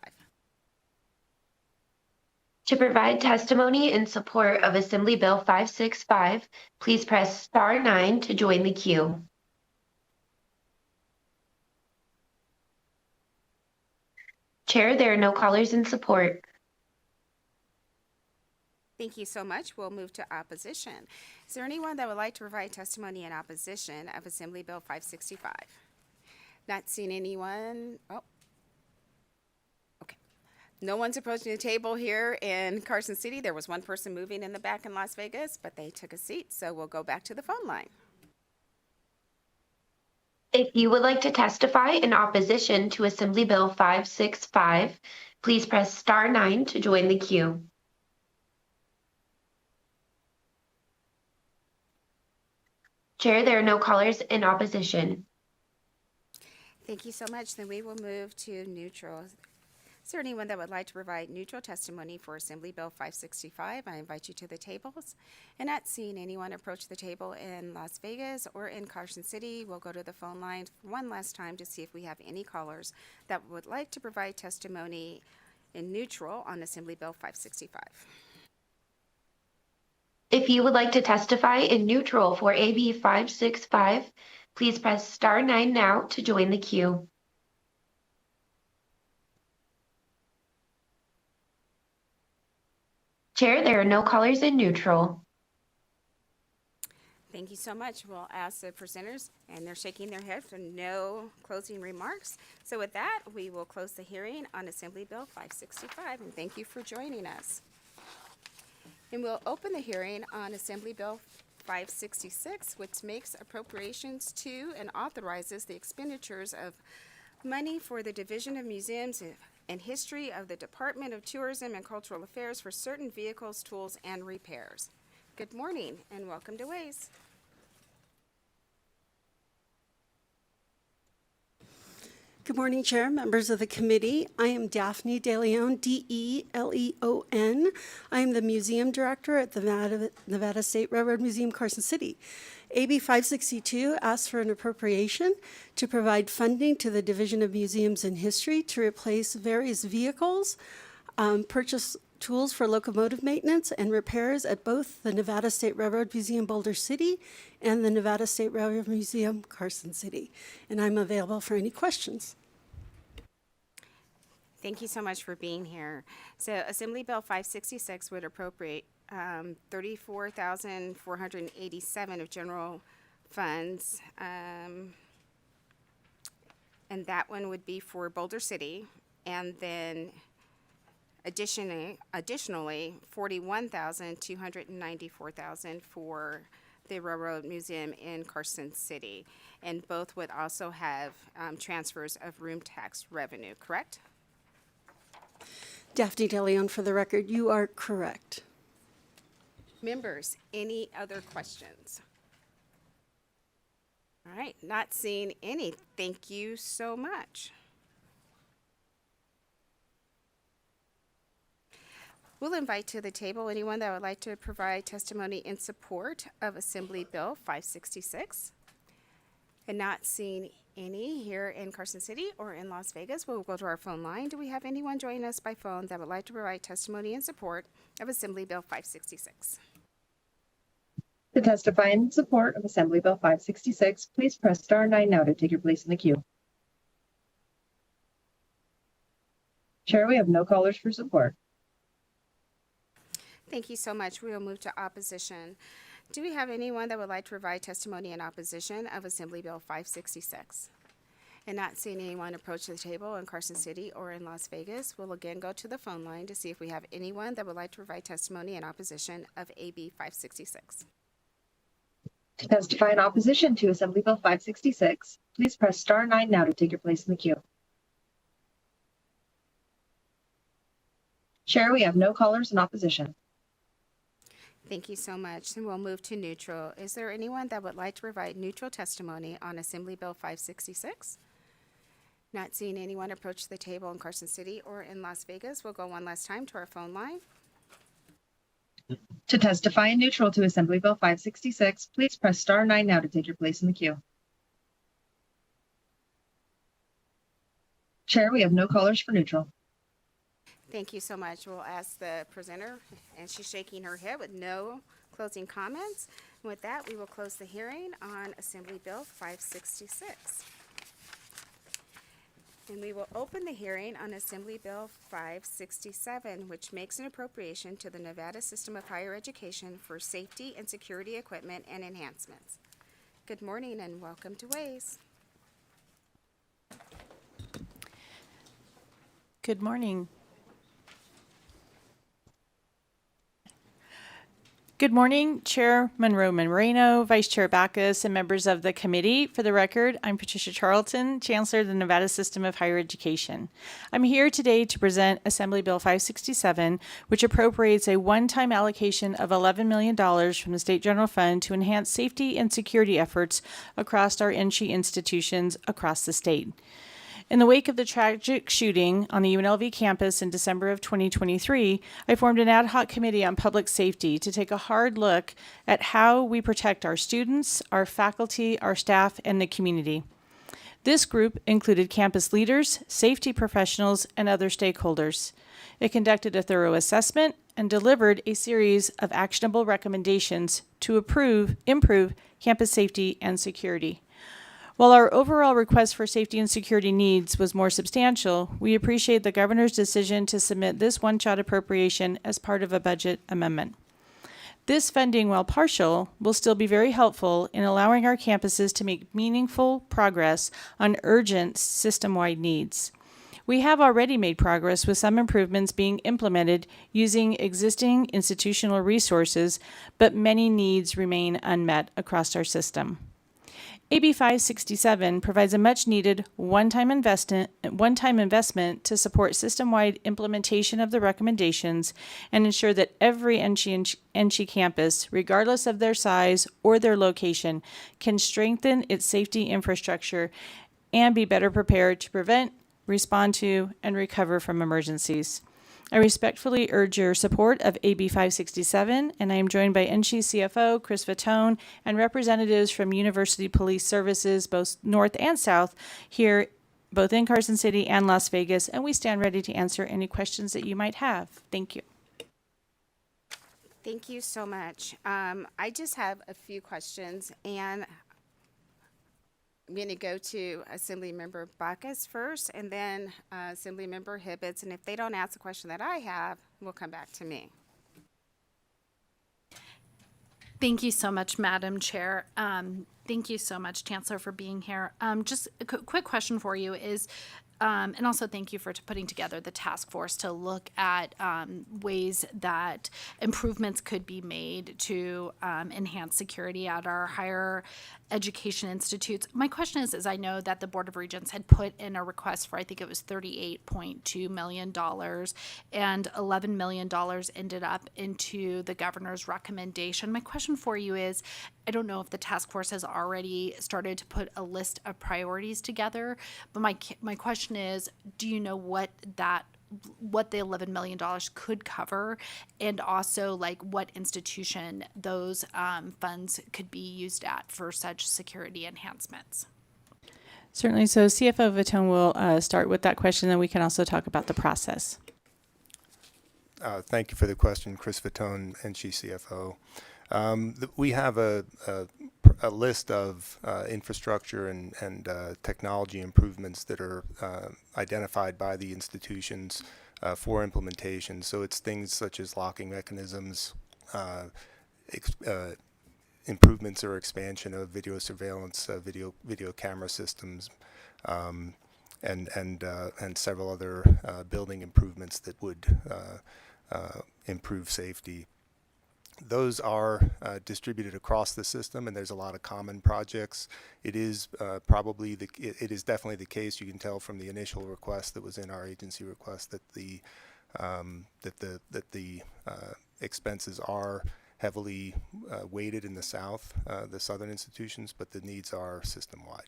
To provide testimony in support of Assembly Bill 565, please press star 9 to join the queue. Chair, there are no callers in support. Thank you so much. We'll move to opposition. Is there anyone that would like to provide testimony in opposition of Assembly Bill 565? Not seeing anyone. Oh. Okay. No one's approaching the table here in Carson City. There was one person moving in the back in Las Vegas, but they took a seat, so we'll go back to the phone line. If you would like to testify in opposition to Assembly Bill 565, please press star 9 to join the queue. Chair, there are no callers in opposition. Thank you so much. Then we will move to neutral. Is there anyone that would like to provide neutral testimony for Assembly Bill 565? I invite you to the tables. And not seeing anyone approach the table in Las Vegas or in Carson City, we'll go to the phone line one last time to see if we have any callers that would like to provide testimony in neutral on Assembly Bill 565. If you would like to testify in neutral for AB 565, please press star 9 now to join the queue. Chair, there are no callers in neutral. Thank you so much. We'll ask the presenters, and they're shaking their head for no closing remarks. So with that, we will close the hearing on Assembly Bill 565, and thank you for joining us. And we'll open the hearing on Assembly Bill 566, which makes appropriations to and authorizes the expenditures of money for the Division of Museums and History of the Department of Tourism and Cultural Affairs for certain vehicles, tools, and repairs. Good morning, and welcome to Ways. Good morning, Chair, members of the committee. I am Daphne DeLeon, D-E-L-E-O-N. I am the Museum Director at the Nevada State Railroad Museum, Carson City. AB 562 asks for an appropriation to provide funding to the Division of Museums and History to replace various vehicles, purchase tools for locomotive maintenance and repairs at both the Nevada State Railroad Museum, Boulder City, and the Nevada State Railroad Museum, Carson City. And I'm available for any questions. Thank you so much for being here. So Assembly Bill 566 would appropriate $34,487 of general funds, and that one would be for Boulder City, and then additionally, $41,294,000 for the Railroad Museum in Carson City, and both would also have transfers of room tax revenue, correct? Daphne DeLeon, for the record, you are correct. Members, any other questions? All right, not seeing any. Thank you so much. We'll invite to the table anyone that would like to provide testimony in support of Assembly Bill 566. And not seeing any here in Carson City or in Las Vegas, we'll go to our phone line. Do we have anyone joining us by phone that would like to provide testimony in support of Assembly Bill 566? To testify in support of Assembly Bill 566, please press star 9 now to take your place in the queue. Chair, we have no callers for support. Thank you so much. We will move to opposition. Do we have anyone that would like to provide testimony in opposition of Assembly Bill 566? And not seeing anyone approach the table in Carson City or in Las Vegas, we'll again go to the phone line to see if we have anyone that would like to provide testimony in opposition of AB 566. To testify in opposition to Assembly Bill 566, please press star 9 now to take your place in the queue. Chair, we have no callers in opposition. Thank you so much. And we'll move to neutral. Is there anyone that would like to provide neutral testimony on Assembly Bill 566? Not seeing anyone approach the table in Carson City or in Las Vegas, we'll go one last time to our phone line. To testify in neutral to Assembly Bill 566, please press star 9 now to take your place in the queue. Chair, we have no callers for neutral. Thank you so much. We'll ask the presenter, and she's shaking her head with no closing comments. And with that, we will close the hearing on Assembly Bill 566. And we will open the hearing on Assembly Bill 567, which makes an appropriation to the Nevada System of Higher Education for safety and security equipment and enhancements. Good morning and welcome to Ways. Good morning. Good morning, Chair Monroe-Moreno, Vice Chair Backus, and members of the committee. For the record, I'm Patricia Charlton, Chancellor of the Nevada System of Higher Education. I'm here today to present Assembly Bill 567, which appropriates a one-time allocation of $11 million from the State General Fund to enhance safety and security efforts across our NSHE institutions across the state. In the wake of the tragic shooting on the UNLV campus in December of 2023, I formed an ad hoc committee on public safety to take a hard look at how we protect our students, our faculty, our staff, and the community. This group included campus leaders, safety professionals, and other stakeholders. It conducted a thorough assessment and delivered a series of actionable recommendations to improve campus safety and security. While our overall request for safety and security needs was more substantial, we appreciate the governor's decision to submit this one-shot appropriation as part of a budget amendment. This funding, while partial, will still be very helpful in allowing our campuses to make meaningful progress on urgent system-wide needs. We have already made progress with some improvements being implemented using existing institutional resources, but many needs remain unmet across our system. AB 567 provides a much-needed one-time investment to support system-wide implementation of the recommendations and ensure that every NSHE campus, regardless of their size or their location, can strengthen its safety infrastructure and be better prepared to prevent, respond to, and recover from emergencies. I respectfully urge your support of AB 567, and I am joined by NSHE CFO Chris Fatone and representatives from University Police Services, both North and South, here both in Carson City and Las Vegas, and we stand ready to answer any questions that you might have. Thank you. Thank you so much. I just have a few questions, and I'm going to go to Assemblymember Backus first, and then Assemblymember Hibbets, and if they don't ask the question that I have, we'll come back to me. Thank you so much, Madam Chair. Thank you so much, Chancellor, for being here. Just a quick question for you is, and also thank you for putting together the task force to look at ways that improvements could be made to enhance security at our higher education institutes. My question is I know that the Board of Regents had put in a request for, I think it was $38.2 million, and $11 million ended up into the governor's recommendation. My question for you is, I don't know if the task force has already started to put a list of priorities together, but my question is, do you know what the $11 million could cover, and also like what institution those funds could be used at for such security enhancements? Certainly. So CFO Vitone will start with that question, then we can also talk about the process. Thank you for the question, Chris Vitone, NC CFO. We have a list of infrastructure and technology improvements that are identified by the institutions for implementation. So it's things such as locking mechanisms, improvements or expansion of video surveillance, video camera systems, and several other building improvements that would improve safety. Those are distributed across the system, and there's a lot of common projects. It is it is definitely the case. You can tell from the initial request that was in our agency request that the expenses are heavily weighted in the south, the southern institutions, but the needs are system-wide.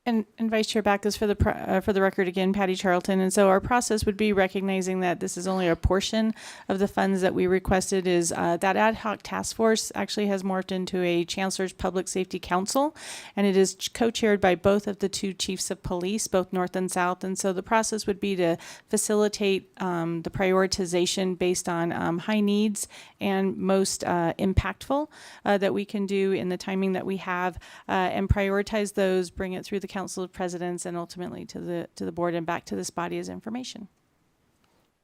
And Vice Chair Backus, for the record again, Patty Charlton. And so our process would be recognizing that this is only a portion of the funds that we requested. Is that ad hoc task force actually has morphed into a Chancellor's Public Safety Council, and it is co-chaired by both of the two chiefs of police, both North and South. And so the process would be to facilitate the prioritization based on high needs and most impactful that we can do in the timing that we have, and prioritize those, bring it through the Council of Presidents, and ultimately to the board and back to this body as information.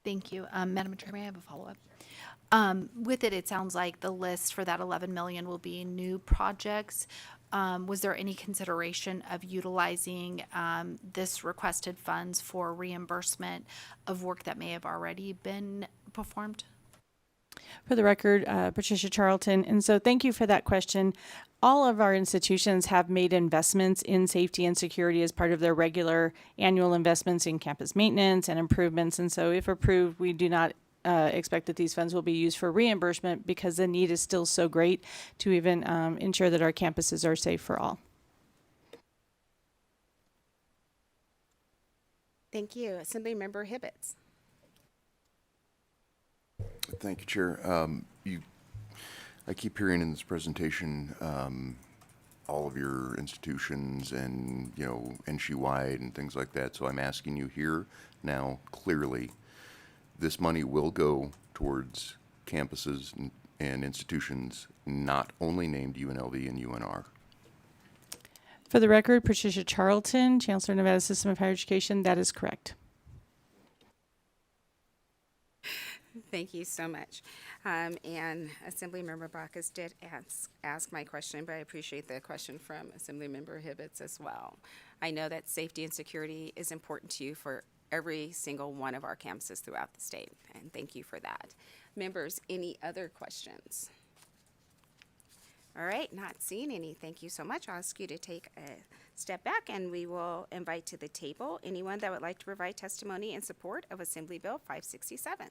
Thank you. Madam Chair, may I have a follow-up? With it, it sounds like the list for that 11 million will be new projects. Was there any consideration of utilizing this requested funds for reimbursement of work that may have already been performed? For the record, Patricia Charlton. And so thank you for that question. All of our institutions have made investments in safety and security as part of their regular annual investments in campus maintenance and improvements. And so if approved, we do not expect that these funds will be used for reimbursement because the need is still so great to even ensure that our campuses are safe for all. Thank you. Assemblymember Hibbets. Thank you, Chair. I keep hearing in this presentation all of your institutions and, NC-wide and things like that. So I'm asking you here now clearly, this money will go towards campuses and institutions not only named UNLV and UNR. For the record, Patricia Charlton, Chancellor, Nevada System of Higher Education. That is correct. Thank you so much. And Assemblymember Backus did ask my question, but I appreciate the question from Assemblymember Hibbets as well. I know that safety and security is important to you for every single one of our campuses throughout the state, and thank you for that. Members, any other questions? All right, not seeing any. Thank you so much. I'll ask you to take a step back, and we will invite to the table anyone that would like to provide testimony in support of Assembly Bill 567.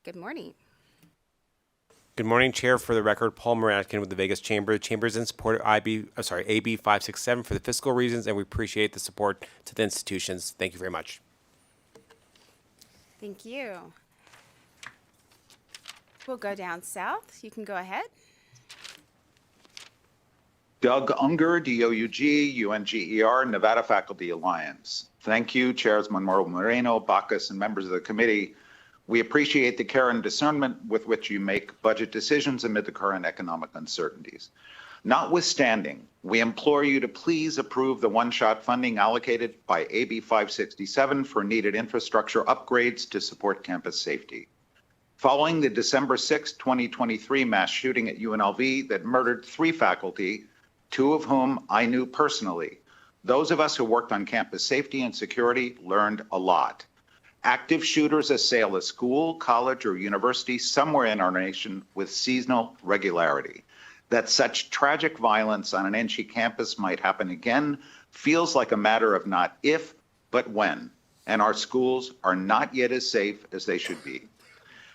Good morning. Good morning, Chair. For the record, Paul Moratkin with the Vegas Chamber. The Chamber is in support of AB 567 for the fiscal reasons, and we appreciate the support to the institutions. Thank you very much. Thank you. We'll go down south. You can go ahead. Doug Unger, DOUG, UNGER, Nevada Faculty Alliance. Thank you, Chairs Monroe Moreno, Backus, and members of the committee. We appreciate the care and discernment with which you make budget decisions amid the current economic uncertainties. Notwithstanding, we implore you to please approve the one-shot funding allocated by AB 567 for needed infrastructure upgrades to support campus safety. Following the December 6, 2023 mass shooting at UNLV that murdered 3 faculty, 2 of whom I knew personally, those of us who worked on campus safety and security learned a lot. Active shooters assail a school, college, or university somewhere in our nation with seasonal regularity. That such tragic violence on an NC campus might happen again feels like a matter of not if, but when, and our schools are not yet as safe as they should be.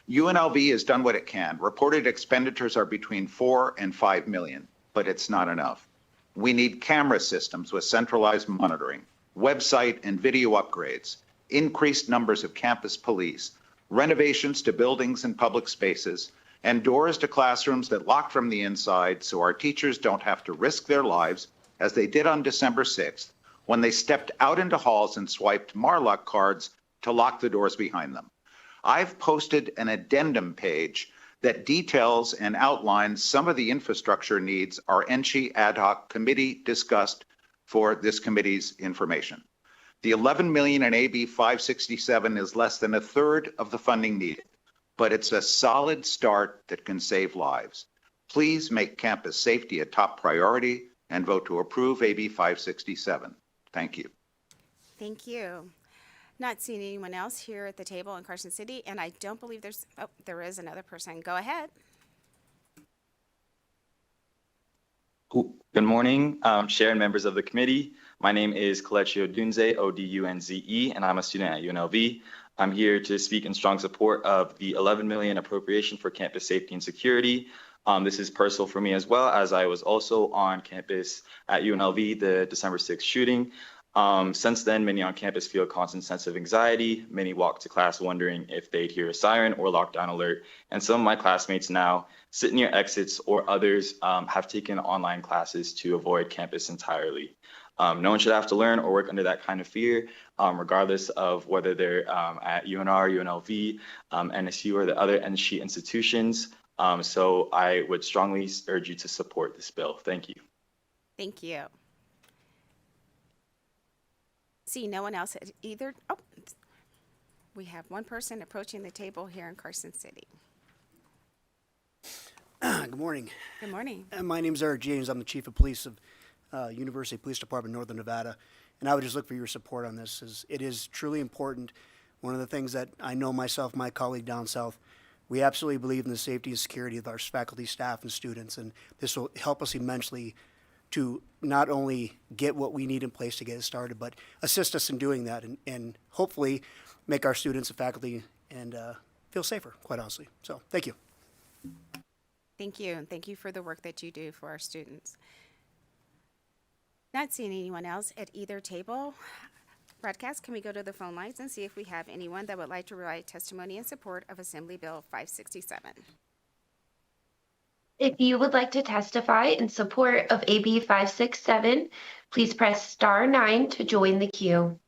UNLV has done what it can. Reported expenditures are between 4 and 5 million, but it's not enough. We need camera systems with centralized monitoring, website and video upgrades, increased numbers of campus police, renovations to buildings and public spaces, and doors to classrooms that lock from the inside so our teachers don't have to risk their lives, as they did on December 6th, when they stepped out into halls and swiped Marlock cards to lock the doors behind them. I've posted an addendum page that details and outlines some of the infrastructure needs our NSHE ad hoc committee discussed for this committee's information. The $11 million in AB 567 is less than a third of the funding needed, but it's a solid start that can save lives. Please make campus safety a top priority and vote to approve AB 567. Thank you. Thank you. Not seeing anyone else here at the table in Carson City, and I don't believe there is another person. Go ahead. Good morning, Chair and members of the committee. My name is Kelechi Odunze, Odunze, and I'm a student at UNLV. I'm here to speak in strong support of the $11 million appropriation for campus safety and security. This is personal for me as well, as I was also on campus at UNLV, the December 6th shooting. Since then, many on campus feel a constant sense of anxiety. Many walk to class wondering if they'd hear a siren or lockdown alert. And some of my classmates now sit near exits, or others have taken online classes to avoid campus entirely. No one should have to learn or work under that kind of fear, regardless of whether they're at UNR, UNLV, NSU, or the other NSHE institutions. So I would strongly urge you to support this bill. Thank you. Thank you. See no one else at either. Oh, we have one person approaching the table here in Carson City. Good morning. Good morning. My name is Eric James. I'm the Chief of Police of University Police Department, Northern Nevada. And I would just look for your support on this, as it is truly important. One of the things that I know myself, my colleague down south, we absolutely believe in the safety and security of our faculty, staff, and students. And this will help us immensely to not only get what we need in place to get it started, but assist us in doing that, and hopefully make our students and faculty and feel safer, quite honestly. So thank you. Thank you, and thank you for the work that you do for our students. Not seeing anyone else at either table. Broadcast, can we go to the phone lines and see if we have anyone that would like to provide testimony in support of Assembly Bill 567? If you would like to testify in support of AB 567, please press *9 to join the queue.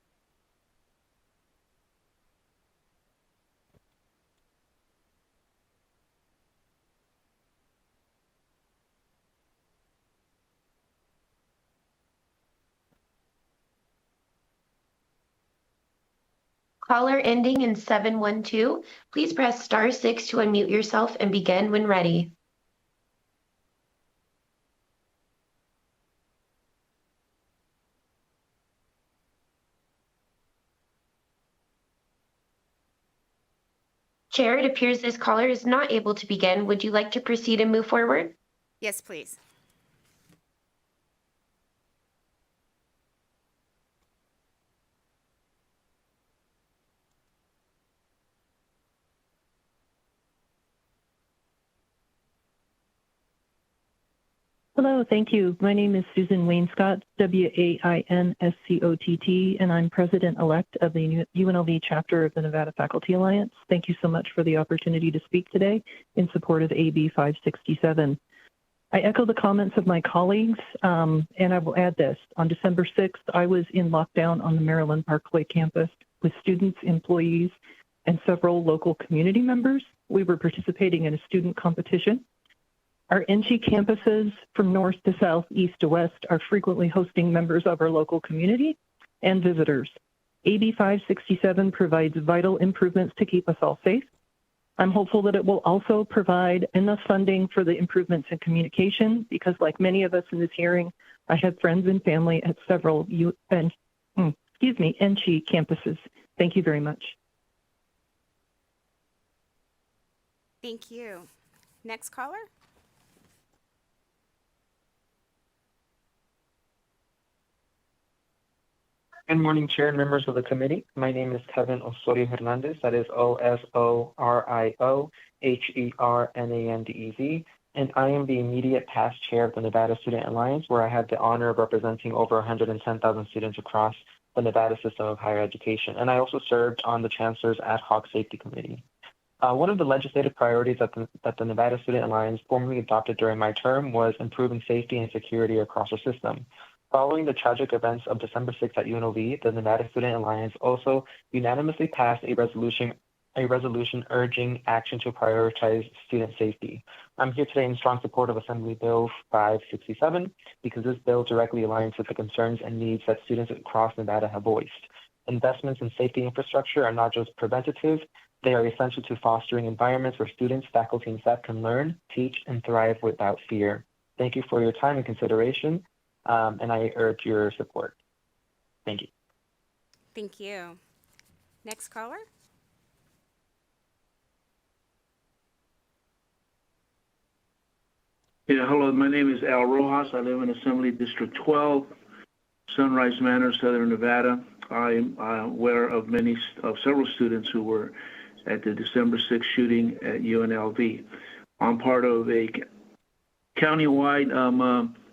Caller ending in 712, please press *6 to unmute yourself and begin when ready. Chair, it appears this caller is not able to begin. Would you like to proceed and move forward? Yes, please. Hello, thank you. My name is Susan Wainscott, Wainscott, and I'm President-elect of the UNLV chapter of the Nevada Faculty Alliance. Thank you so much for the opportunity to speak today in support of AB 567. I echo the comments of my colleagues, and I will add this. On December 6th, I was in lockdown on the Maryland Parkway campus with students, employees, and several local community members. We were participating in a student competition. Our NSHE campuses from north to south, east to west are frequently hosting members of our local community and visitors. AB 567 provides vital improvements to keep us all safe. I'm hopeful that it will also provide enough funding for the improvements in communication, because like many of us in this hearing, I have friends and family at several NSHE campuses. Thank you very much. Thank you. Next caller. Good morning, Chair and members of the committee. My name is Kevin Osorio Hernandez. That is OSORIO-HERNANDEZ. And I am the immediate past chair of the Nevada Student Alliance, where I had the honor of representing over 110,000 students across the Nevada system of higher education. And I also served on the Chancellor's Ad Hoc Safety Committee. One of the legislative priorities that the Nevada Student Alliance formally adopted during my term was improving safety and security across our system. Following the tragic events of December 6th at UNLV, the Nevada Student Alliance also unanimously passed a resolution urging action to prioritize student safety. I'm here today in strong support of Assembly Bill 567 because this bill directly aligns with the concerns and needs that students across Nevada have voiced. Investments in safety infrastructure are not just preventative, they are essential to fostering environments where students, faculty, and staff can learn, teach, and thrive without fear. Thank you for your time and consideration, and I urge your support. Thank you. Thank you. Next caller. Yeah, hello, my name is Al Rojas. I live in Assembly District 12, Sunrise Manor, Southern Nevada. I'm aware of several students who were at the December 6th shooting at UNLV. I'm part of a countywide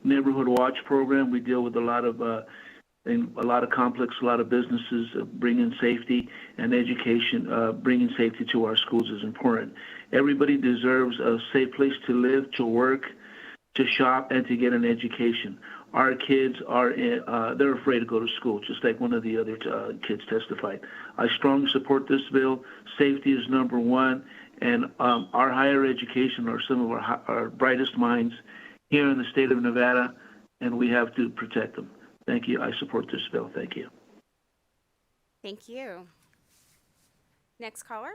neighborhood watch program. We deal with a lot of conflicts, a lot of businesses, bringing safety and education, bringing safety to our schools is important. Everybody deserves a safe place to live, to work, to shop, and to get an education. Our kids they're afraid to go to school, just like one of the other kids testified. I strongly support this bill. Safety is number one, and our higher education are some of our brightest minds here in the state of Nevada, and we have to protect them. Thank you. I support this bill. Thank you. Thank you. Next caller.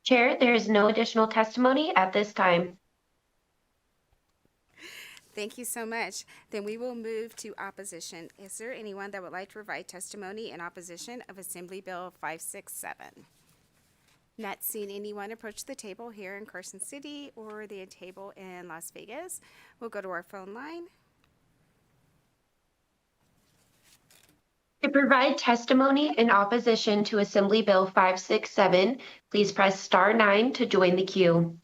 Chair, there is no additional testimony at this time. Thank you so much. Then we will move to opposition. Is there anyone that would like to provide testimony in opposition of Assembly Bill 567? Not seeing anyone approach the table here in Carson City or the table in Las Vegas. We'll go to our phone line. To provide testimony in opposition to Assembly Bill 567, please press star 9 to join the queue.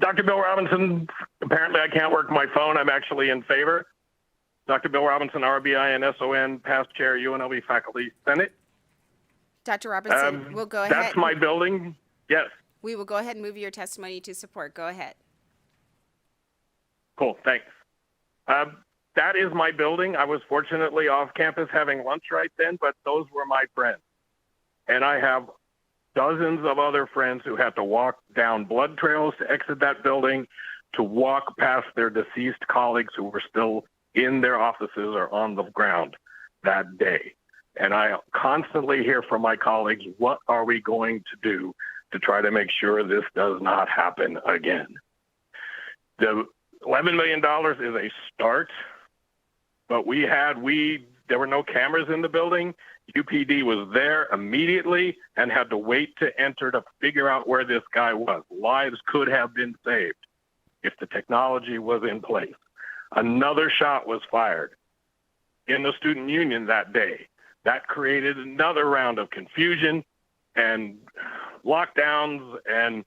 Dr. Bill Robinson, apparently I can't work my phone. I'm actually in favor. Dr. Bill Robinson, RBI and SON, past chair, UNLV Faculty Senate. Dr. Robinson, we'll go ahead. That's my building. Yes. We will go ahead and move your testimony to support. Go ahead. Cool. Thanks. That is my building. I was fortunately off campus having lunch right then, but those were my friends. And I have dozens of other friends who had to walk down blood trails to exit that building, to walk past their deceased colleagues who were still in their offices or on the ground that day. And I constantly hear from my colleagues, what are we going to do to try to make sure this does not happen again? The $11 million is a start, but there were no cameras in the building. UPD was there immediately and had to wait to enter to figure out where this guy was. Lives could have been saved if the technology was in place. Another shot was fired in the student union that day. That created another round of confusion and lockdowns. And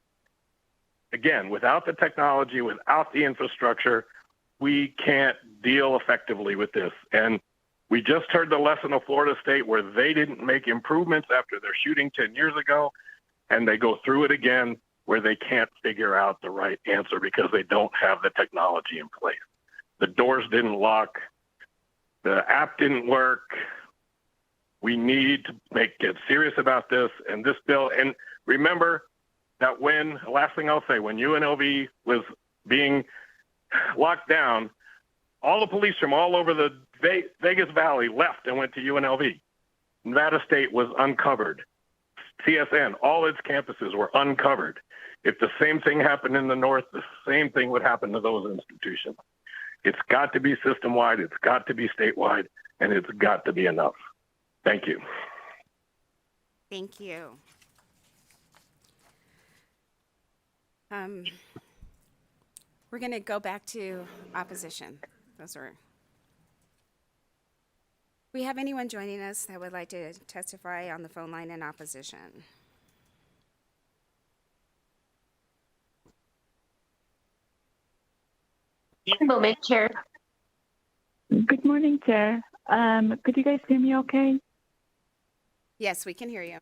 again, without the technology, without the infrastructure, we can't deal effectively with this. And we just heard the lesson of Florida State where they didn't make improvements after their shooting 10 years ago, and they go through it again where they can't figure out the right answer because they don't have the technology in place. The doors didn't lock. The app didn't work. We need to get serious about this and this bill. And remember that last thing I'll say, when UNLV was being locked down, all the police from all over the Vegas Valley left and went to UNLV. Nevada State was uncovered. CSN, all its campuses were uncovered. If the same thing happened in the north, the same thing would happen to those institutions. It's got to be system-wide, it's got to be statewide, and it's got to be enough. Thank you. Thank you. We're going to go back to opposition. We have anyone joining us that would like to testify on the phone line in opposition? One moment, Chair. Good morning, Chair. Could you guys hear me okay? Yes, we can hear you.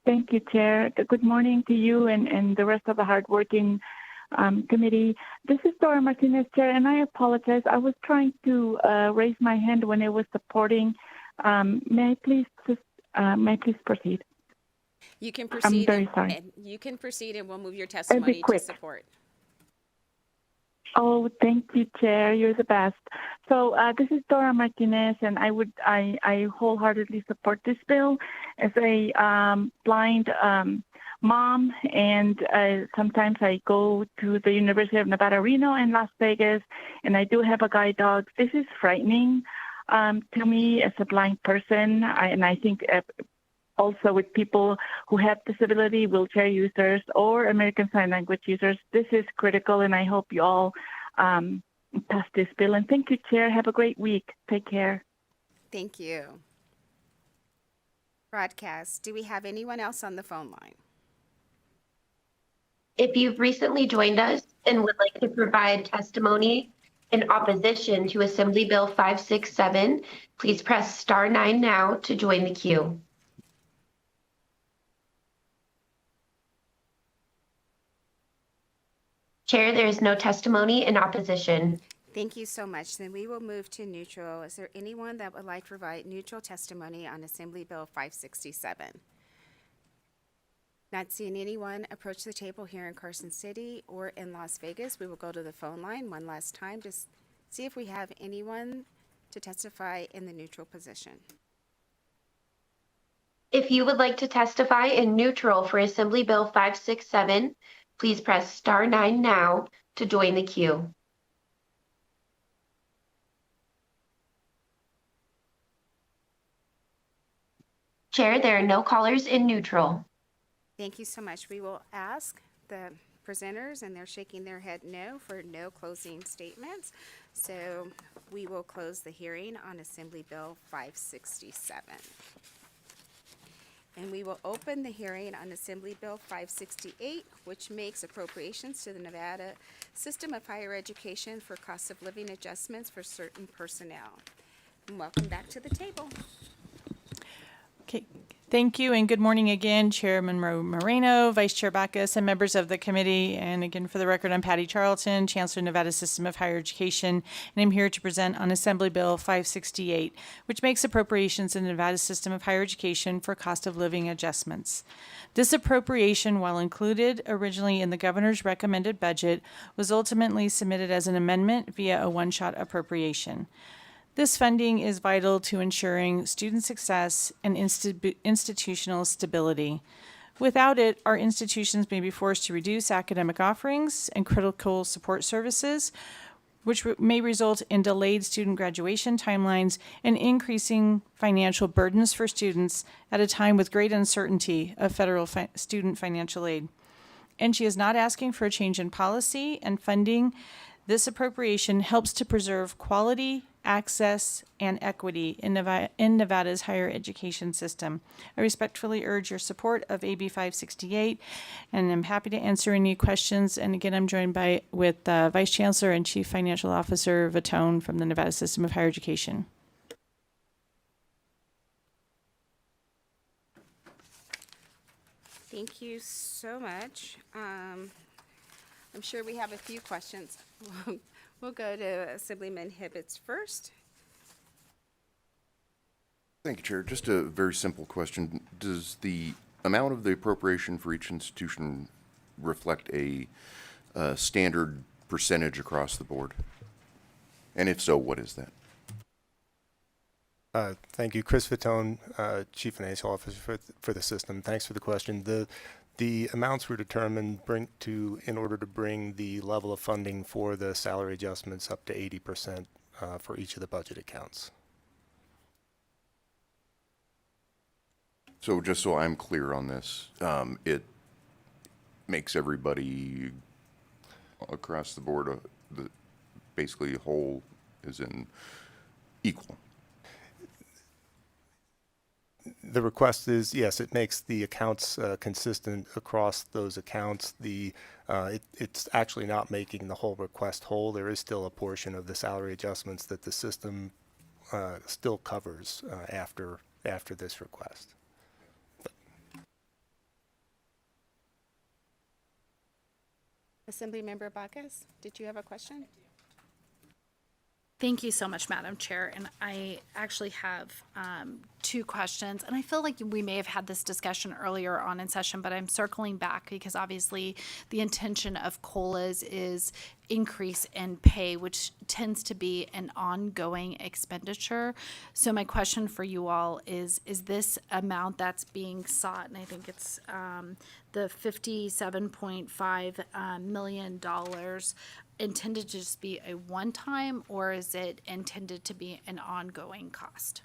Thank you, Chair. Good morning to you and the rest of the hardworking committee. This is Dora Martinez, Chair, and I apologize. I was trying to raise my hand when I was supporting. May I please proceed? You can proceed. I'm very sorry. And you can proceed, and we'll move your testimony to support. Oh, thank you, Chair. You're the best. So this is Dora Martinez, and I wholeheartedly support this bill as a blind mom, and sometimes I go to the University of Nevada, Reno, and Las Vegas, and I do have a guide dog. This is frightening to me as a blind person, and I think also with people who have disability, wheelchair users, or American Sign Language users. This is critical, and I hope you all pass this bill. And thank you, Chair. Have a great week. Take care. Thank you. Broadcast, do we have anyone else on the phone line? If you've recently joined us and would like to provide testimony in opposition to Assembly Bill 567, please press *9 now to join the queue. Chair, there is no testimony in opposition. Thank you so much. Then we will move to neutral. Is there anyone that would like to provide neutral testimony on Assembly Bill 567? Not seeing anyone approach the table here in Carson City or in Las Vegas. We will go to the phone line one last time to see if we have anyone to testify in the neutral position. If you would like to testify in neutral for Assembly Bill 567, please press *9 now to join the queue. Chair, there are no callers in neutral. Thank you so much. We will ask the presenters, and they're shaking their head no for no closing statements. So we will close the hearing on Assembly Bill 567. And we will open the hearing on Assembly Bill 568, which makes appropriations to the Nevada System of Higher Education for cost of living adjustments for certain personnel. And welcome back to the table. Okay, thank you, and good morning again, Chair Monroe Moreno, Vice Chair Backus, and members of the committee. And again, for the record, I'm Patty Charlton, Chancellor, Nevada System of Higher Education, and I'm here to present on Assembly Bill 568, which makes appropriations in the Nevada System of Higher Education for cost of living adjustments. This appropriation, while included originally in the governor's recommended budget, was ultimately submitted as an amendment via a one-shot appropriation. This funding is vital to ensuring student success and institutional stability. Without it, our institutions may be forced to reduce academic offerings and critical support services, which may result in delayed student graduation timelines and increasing financial burdens for students at a time with great uncertainty of federal student financial aid. And she is not asking for a change in policy and funding. This appropriation helps to preserve quality, access, and equity in Nevada's higher education system. I respectfully urge your support of AB 568, and I'm happy to answer any questions. And again, I'm joined with Vice Chancellor and Chief Financial Officer Vatone from the Nevada System of Higher Education. Thank you so much. I'm sure we have a few questions. We'll go to Assemblyman Hibbets first. Thank you, Chair. Just a very simple question. Does the amount of the appropriation for each institution reflect a standard percentage across the board? And if so, what is that? Thank you. Chris Fatone, Chief Financial Officer for the system. Thanks for the question. The The amounts were determined in order to bring the level of funding for the salary adjustments up to 80% for each of the budget accounts. So just so I'm clear on this, it makes everybody across the board basically whole, as in equal. The request is, yes, it makes the accounts consistent across those accounts. It's actually not making the whole request whole. There is still a portion of the salary adjustments that the system still covers after this request. Assemblymember Bacchus, did you have a question? Thank you so much, Madam Chair. And I actually have two questions. And I feel like we may have had this discussion earlier on in session, but I'm circling back because obviously the intention of COLAs is increase in pay, which tends to be an ongoing expenditure. So my question for you all is this amount that's being sought, and I think it's the $57.5 million, intended to just be a one-time, or is it intended to be an ongoing cost?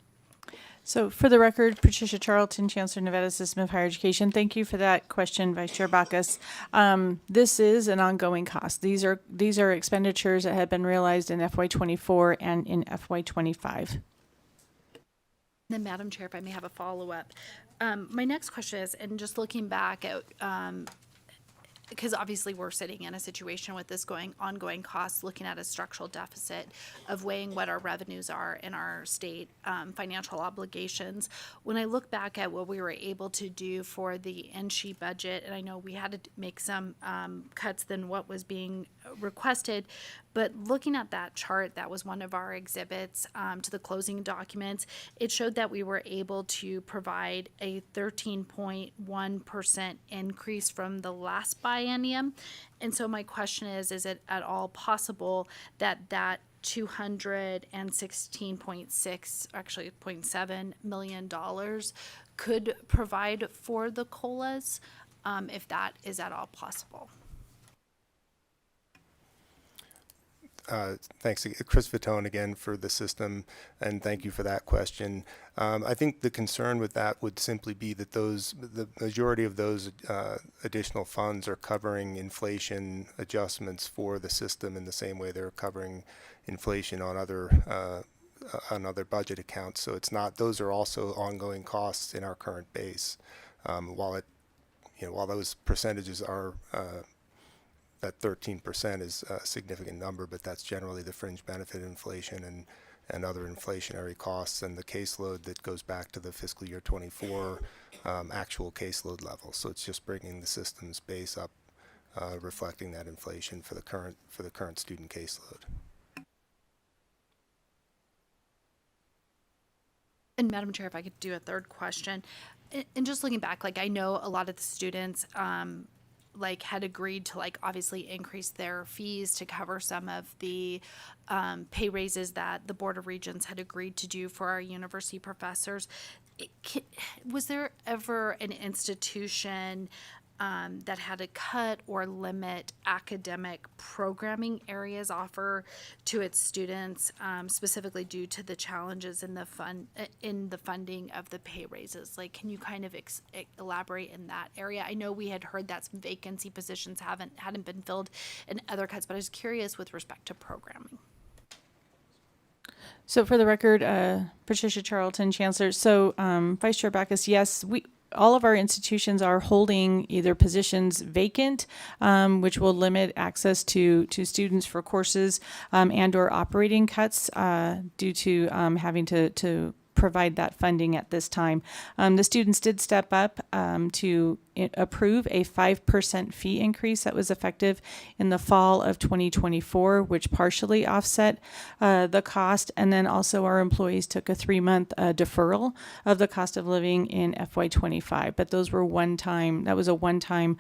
So for the record, Patricia Charlton, Chancellor, Nevada System of Higher Education. Thank you for that question, Vice Chair Bacchus. This is an ongoing cost. These are expenditures that have been realized in FY24 and in FY25. Then, Madam Chair, if I may have a follow-up. My next question is, and just looking back at, because obviously we're sitting in a situation with this ongoing costs, looking at a structural deficit of weighing what our revenues are in our state financial obligations. When I look back at what we were able to do for the NSHE budget, and I know we had to make some cuts than what was being requested, but looking at that chart, that was one of our exhibits to the closing documents. It showed that we were able to provide a 13.1% increase from the last biennium. And so my question is it at all possible that 216.6, actually $0.7 million could provide for the COLAs, if that is at all possible? Thanks, Chris Vitone again for the system, and thank you for that question. I think the concern with that would simply be that the majority of those additional funds are covering inflation adjustments for the system in the same way they're covering inflation on other budget accounts. So it's not; those are also ongoing costs in our current base. While those percentages are that 13% is a significant number, but that's generally the fringe benefit inflation and other inflationary costs and the caseload that goes back to the fiscal year 24 actual caseload level. So it's just bringing the system's base up, reflecting that inflation for the current student caseload. And Madam Chair, if I could do a third question, and just looking back, I know a lot of the students had agreed to obviously increase their fees to cover some of the pay raises that the Board of Regents had agreed to do for our university professors. Was there ever an institution that had to cut or limit academic programming areas offered to its students, specifically due to the challenges in the funding of the pay raises? Can you kind of elaborate in that area? I know we had heard that some vacancy positions hadn't been filled in other cuts, but I was curious with respect to programming. So for the record, Patricia Charlton, Chancellor. So Vice Chair Bacchus, yes, all of our institutions are holding either positions vacant, which will limit access to students for courses, and or operating cuts due to having to provide that funding at this time. The students did step up to approve a 5% fee increase that was effective in the fall of 2024, which partially offset the cost. And then also our employees took a 3-month deferral of the cost of living in FY25. But those were that was a one-time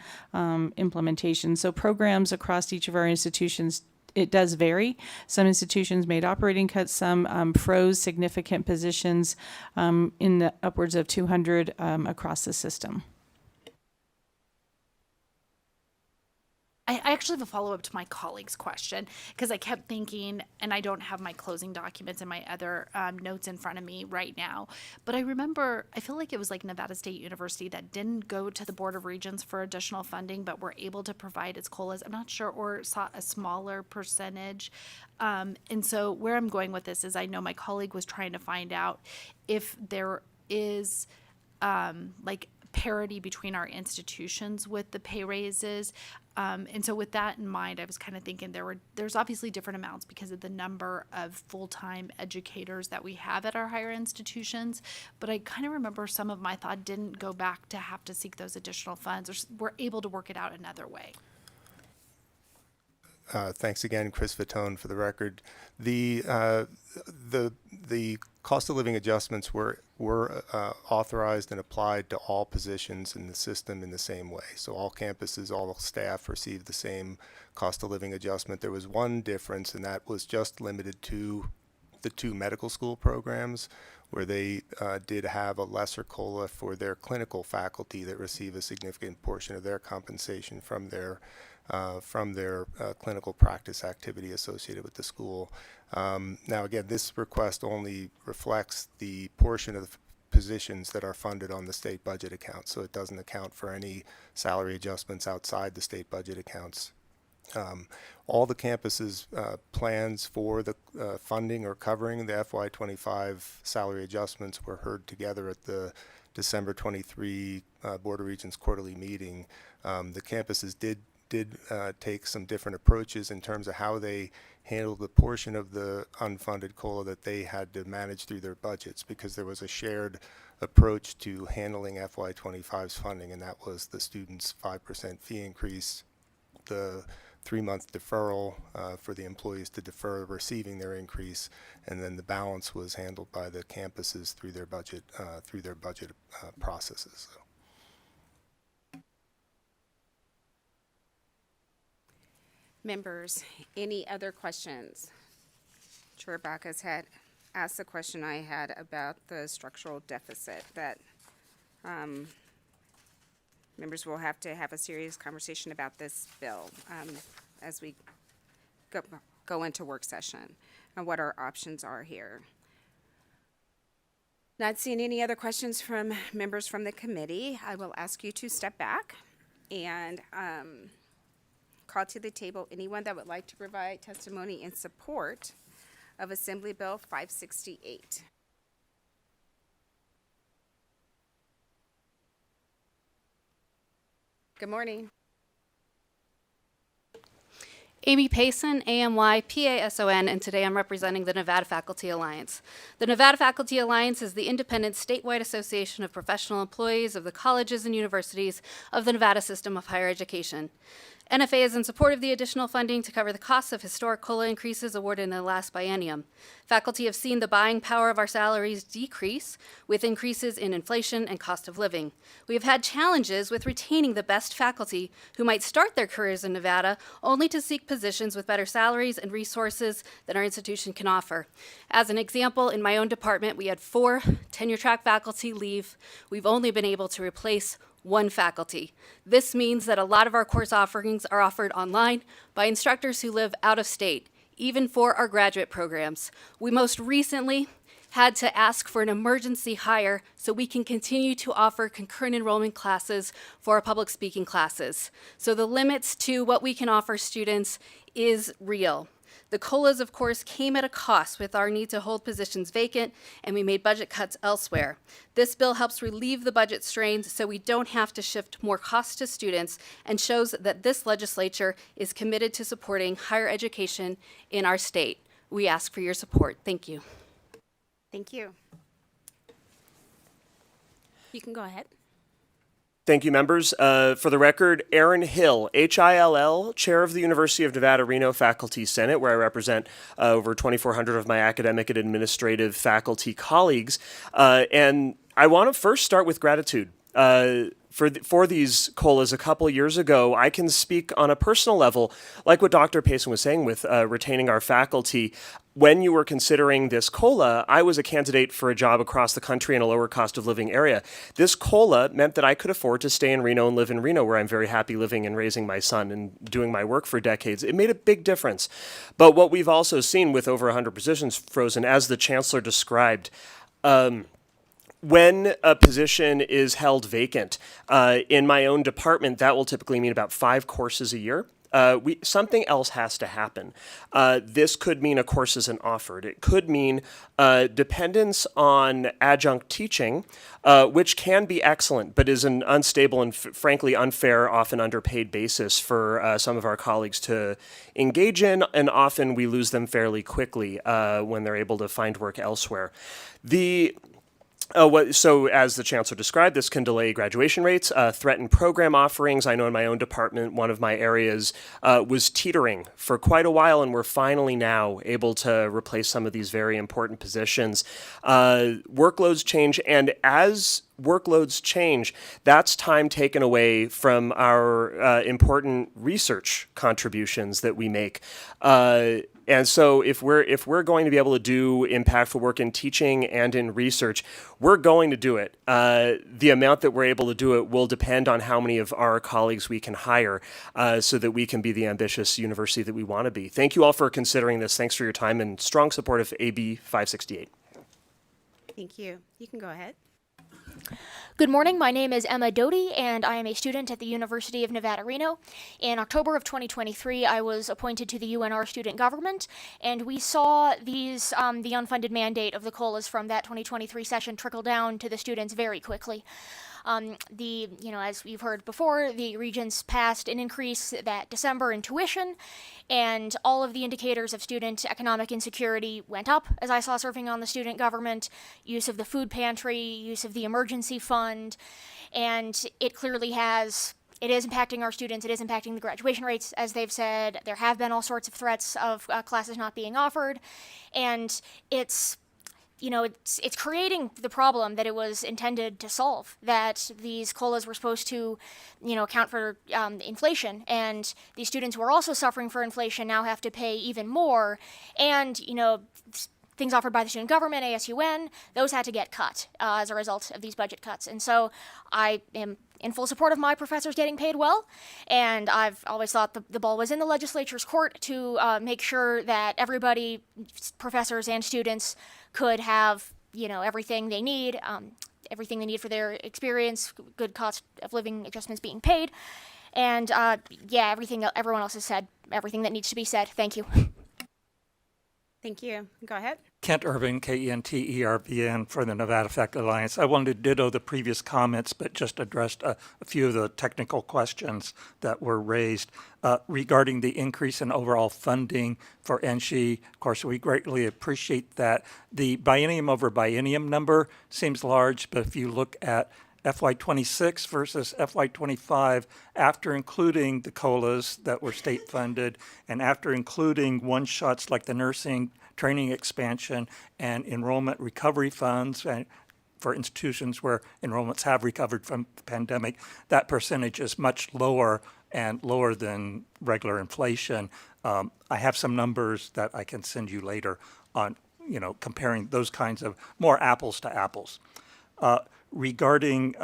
implementation. So programs across each of our institutions, it does vary. Some institutions made operating cuts, some froze significant positions in the upwards of 200 across the system. I actually have a follow-up to my colleague's question because I kept thinking, and I don't have my closing documents and my other notes in front of me right now, but I remember, I feel like it was like Nevada State University that didn't go to the Board of Regents for additional funding, but were able to provide its COLAs. I'm not sure, or saw a smaller percentage. And so where I'm going with this is I know my colleague was trying to find out if there is like parity between our institutions with the pay raises. And so with that in mind, I was kind of thinking there's obviously different amounts because of the number of full-time educators that we have at our higher institutions. But I kind of remember some of my thought didn't go back to have to seek those additional funds, or were able to work it out another way. Thanks again, Chris Fatone, for the record. The cost of living adjustments were authorized and applied to all positions in the system in the same way. So all campuses, all staff received the same cost of living adjustment. There was one difference, and that was just limited to the 2 medical school programs, where they did have a lesser COLA for their clinical faculty that receive a significant portion of their compensation from their clinical practice activity associated with the school. Now, again, this request only reflects the portion of the positions that are funded on the state budget account, so it doesn't account for any salary adjustments outside the state budget accounts. All the campuses' plans for the funding or covering the FY25 salary adjustments were heard together at the December 23 Board of Regents quarterly meeting. The campuses did take some different approaches in terms of how they handled the portion of the unfunded COLA that they had to manage through their budgets, because there was a shared approach to handling FY25's funding, and that was the students' 5% fee increase, the 3-month deferral for the employees to defer receiving their increase, and then the balance was handled by the campuses through their budget processes. So. Members, any other questions? Chair Backus had asked the question I had about the structural deficit that members will have to have a serious conversation about this bill as we go into work session and what our options are here. Not seeing any other questions from members from the committee, I will ask you to step back and call to the table anyone that would like to provide testimony in support of Assembly Bill 568. Good morning. Amy Payson, AMY PASON, and today I'm representing the Nevada Faculty Alliance. The Nevada Faculty Alliance is the independent statewide association of professional employees of the colleges and universities of the Nevada system of higher education. NFA is in support of the additional funding to cover the costs of historic COLA increases awarded in the last biennium. Faculty have seen the buying power of our salaries decrease with increases in inflation and cost of living. We have had challenges with retaining the best faculty who might start their careers in Nevada only to seek positions with better salaries and resources than our institution can offer. As an example, in my own department, we had 4 tenure-track faculty leave. We've only been able to replace 1 faculty. This means that a lot of our course offerings are offered online by instructors who live out of state, even for our graduate programs. We most recently had to ask for an emergency hire so we can continue to offer concurrent enrollment classes for our public speaking classes. So the limits to what we can offer students is real. The COLAs, of course, came at a cost with our need to hold positions vacant, and we made budget cuts elsewhere. This bill helps relieve the budget strains so we don't have to shift more costs to students, and shows that this legislature is committed to supporting higher education in our state. We ask for your support. Thank you. Thank you. You can go ahead. Thank you, members. For the record, Aaron Hill, Hill, Chair of the University of Nevada, Reno Faculty Senate, where I represent over 2,400 of my academic and administrative faculty colleagues. And I want to first start with gratitude. for these COLAs a couple years ago, I can speak on a personal level, like what Dr. Payson was saying with retaining our faculty. When you were considering this COLA, I was a candidate for a job across the country in a lower cost of living area. This COLA meant that I could afford to stay in Reno and live in Reno, where I'm very happy living and raising my son and doing my work for decades. It made a big difference. But what we've also seen with over 100 positions frozen, as the chancellor described, when a position is held vacant, in my own department, that will typically mean about 5 courses a year. Something else has to happen. This could mean a course isn't offered. It could mean dependence on adjunct teaching, which can be excellent, but is an unstable and frankly unfair, often underpaid basis for some of our colleagues to engage in, and often we lose them fairly quickly when they're able to find work elsewhere. So as the chancellor described, this can delay graduation rates, threaten program offerings. I know in my own department, one of my areas was teetering for quite a while, and we're finally now able to replace some of these very important positions. Workloads change, and as workloads change, that's time taken away from our important research contributions that we make. And so if we're going to be able to do impactful work in teaching and in research, we're going to do it. The amount that we're able to do it will depend on how many of our colleagues we can hire so that we can be the ambitious university that we want to be. Thank you all for considering this. Thanks for your time and strong support of AB 568. Thank you. You can go ahead. Good morning. My name is Emma Doty, and I am a student at the University of Nevada, Reno. In October of 2023, I was appointed to the UNR student government, and we saw these the unfunded mandate of the COLAs from that 2023 session trickle down to the students very quickly. As we've heard before, the regents passed an increase that December in tuition, and all of the indicators of student economic insecurity went up, as I saw serving on the student government, use of the food pantry, use of the emergency fund, and it clearly has. It is impacting our students. It is impacting the graduation rates, as they've said. There have been all sorts of threats of classes not being offered, and it's creating the problem that it was intended to solve, that these COLAs were supposed to, account for inflation, and these students who are also suffering for inflation now have to pay even more, and, things offered by the student government, ASUN, those had to get cut as a result of these budget cuts. And so I am in full support of my professors getting paid well, and I've always thought the ball was in the legislature's court to make sure that everybody, professors and students, could have, everything they need for their experience, good cost of living adjustments being paid, and everything everyone else has said, everything that needs to be said. Thank you. Thank you. Go ahead. Kent Irvin, KENTERVN for the Nevada Faculty Alliance. I wanted to ditto the previous comments, but just addressed a few of the technical questions that were raised regarding the increase in overall funding for NSHE. Of course, we greatly appreciate that. The biennium over biennium number seems large, but if you look at FY26 versus FY25, after including the COLAs that were state funded, and after including one-shots like the nursing training expansion and enrollment recovery funds for institutions where enrollments have recovered from the pandemic, that percentage is much lower and lower than regular inflation. I have some numbers that I can send you later on, comparing those kinds of more apples to apples. Regarding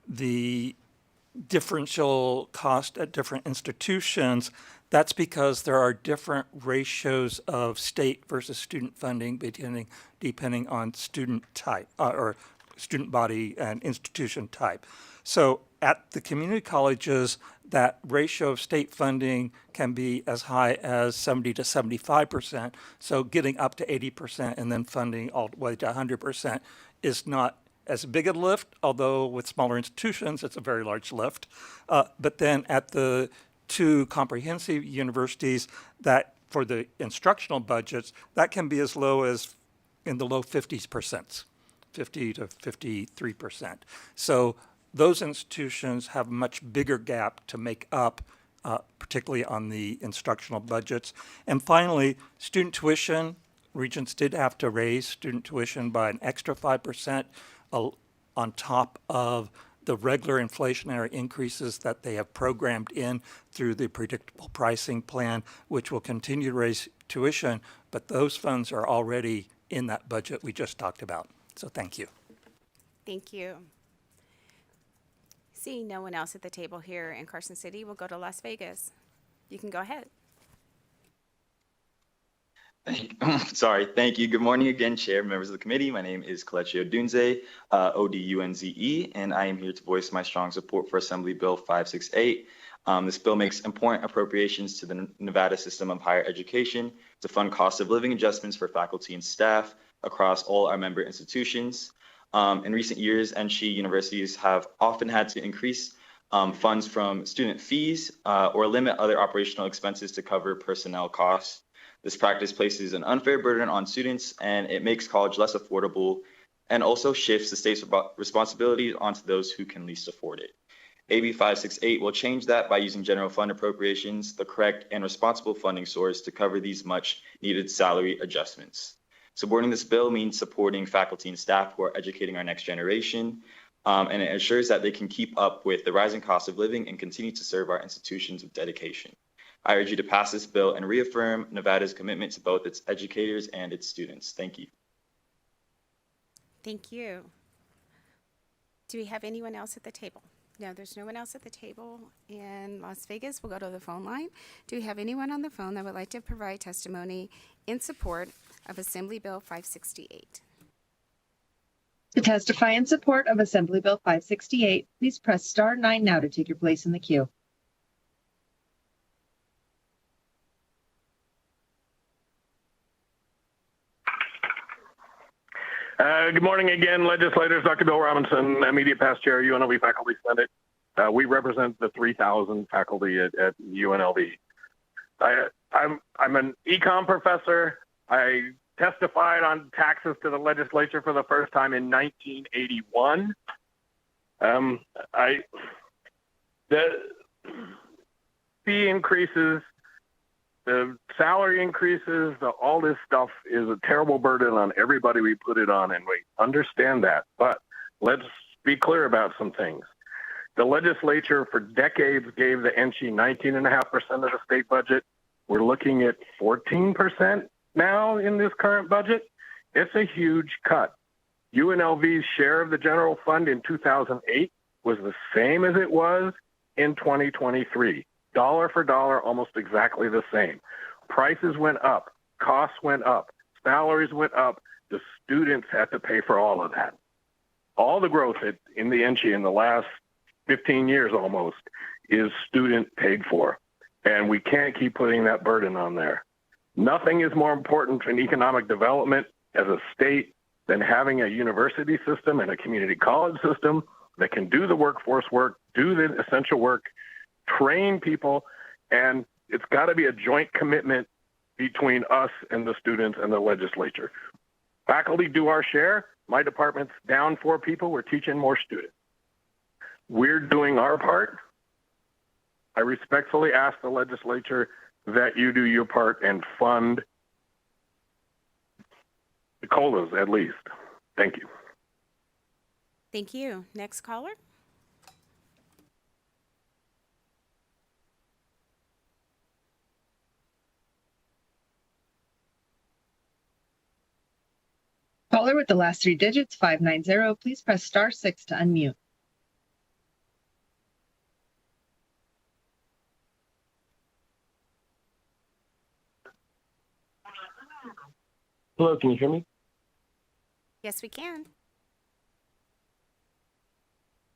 the differential cost at different institutions, that's because there are different ratios of state versus student funding depending on student type or student body and institution type. So at the community colleges, that ratio of state funding can be as high as 70 to 75%. So getting up to 80% and then funding all the way to 100% is not as big a lift, although with smaller institutions, it's a very large lift. But then at the two comprehensive universities, that for the instructional budgets, that can be as low as in the low 50%, 50 to 53%. So those institutions have a much bigger gap to make up, particularly on the instructional budgets. And finally, student tuition. Regents did have to raise student tuition by an extra 5%. on top of the regular inflationary increases that they have programmed in through the predictable pricing plan, which will continue to raise tuition, but those funds are already in that budget we just talked about. So thank you. Thank you. Seeing no one else at the table here in Carson City, we'll go to Las Vegas. You can go ahead. Sorry, thank you. Good morning again, Chair, members of the committee. My name is Kelechi Odunze, ODUNZE, and I am here to voice my strong support for Assembly Bill 568. This bill makes important appropriations to the Nevada system of higher education to fund cost of living adjustments for faculty and staff across all our member institutions. In recent years, NC universities have often had to increase funds from student fees or limit other operational expenses to cover personnel costs. This practice places an unfair burden on students, and it makes college less affordable and also shifts the state's responsibilities onto those who can least afford it. AB 568 will change that by using general fund appropriations, the correct and responsible funding source to cover these much needed salary adjustments. Supporting this bill means supporting faculty and staff who are educating our next generation, and it ensures that they can keep up with the rising cost of living and continue to serve our institutions with dedication. I urge you to pass this bill and reaffirm Nevada's commitment to both its educators and its students. Thank you. Thank you. Do we have anyone else at the table? No, there's no one else at the table in Las Vegas. We'll go to the phone line. Do we have anyone on the phone that would like to provide testimony in support of Assembly Bill 568? To testify in support of Assembly Bill 568, please press star 9 now to take your place in the queue. Good morning again, legislators. Dr. Bill Robinson, immediate past chair, UNLV Faculty Senate. We represent the 3,000 faculty at UNLV. I'm an econ professor. I testified on taxes to the legislature for the first time in 1981. The fee increases, the salary increases, all this stuff is a terrible burden on everybody we put it on, and we understand that. But let's be clear about some things. The legislature for decades gave the NC 19.5% of the state budget. We're looking at 14% now in this current budget. It's a huge cut. UNLV's share of the general fund in 2008 was the same as it was in 2023. Dollar for dollar, almost exactly the same. Prices went up, costs went up, salaries went up. The students had to pay for all of that. All the growth in the NC in the last 15 years almost is student paid for. And we can't keep putting that burden on there. Nothing is more important in economic development as a state than having a university system and a community college system that can do the workforce work, do the essential work, train people, and it's got to be a joint commitment between us and the students and the legislature. Faculty do our share. My department's down 4 people. We're teaching more students. We're doing our part. I respectfully ask the legislature that you do your part and fund the COLAs at least. Thank you. Thank you. Next caller. Caller with the last 3 digits, 590, please press star 6 to unmute. Hello, can you hear me? Yes, we can.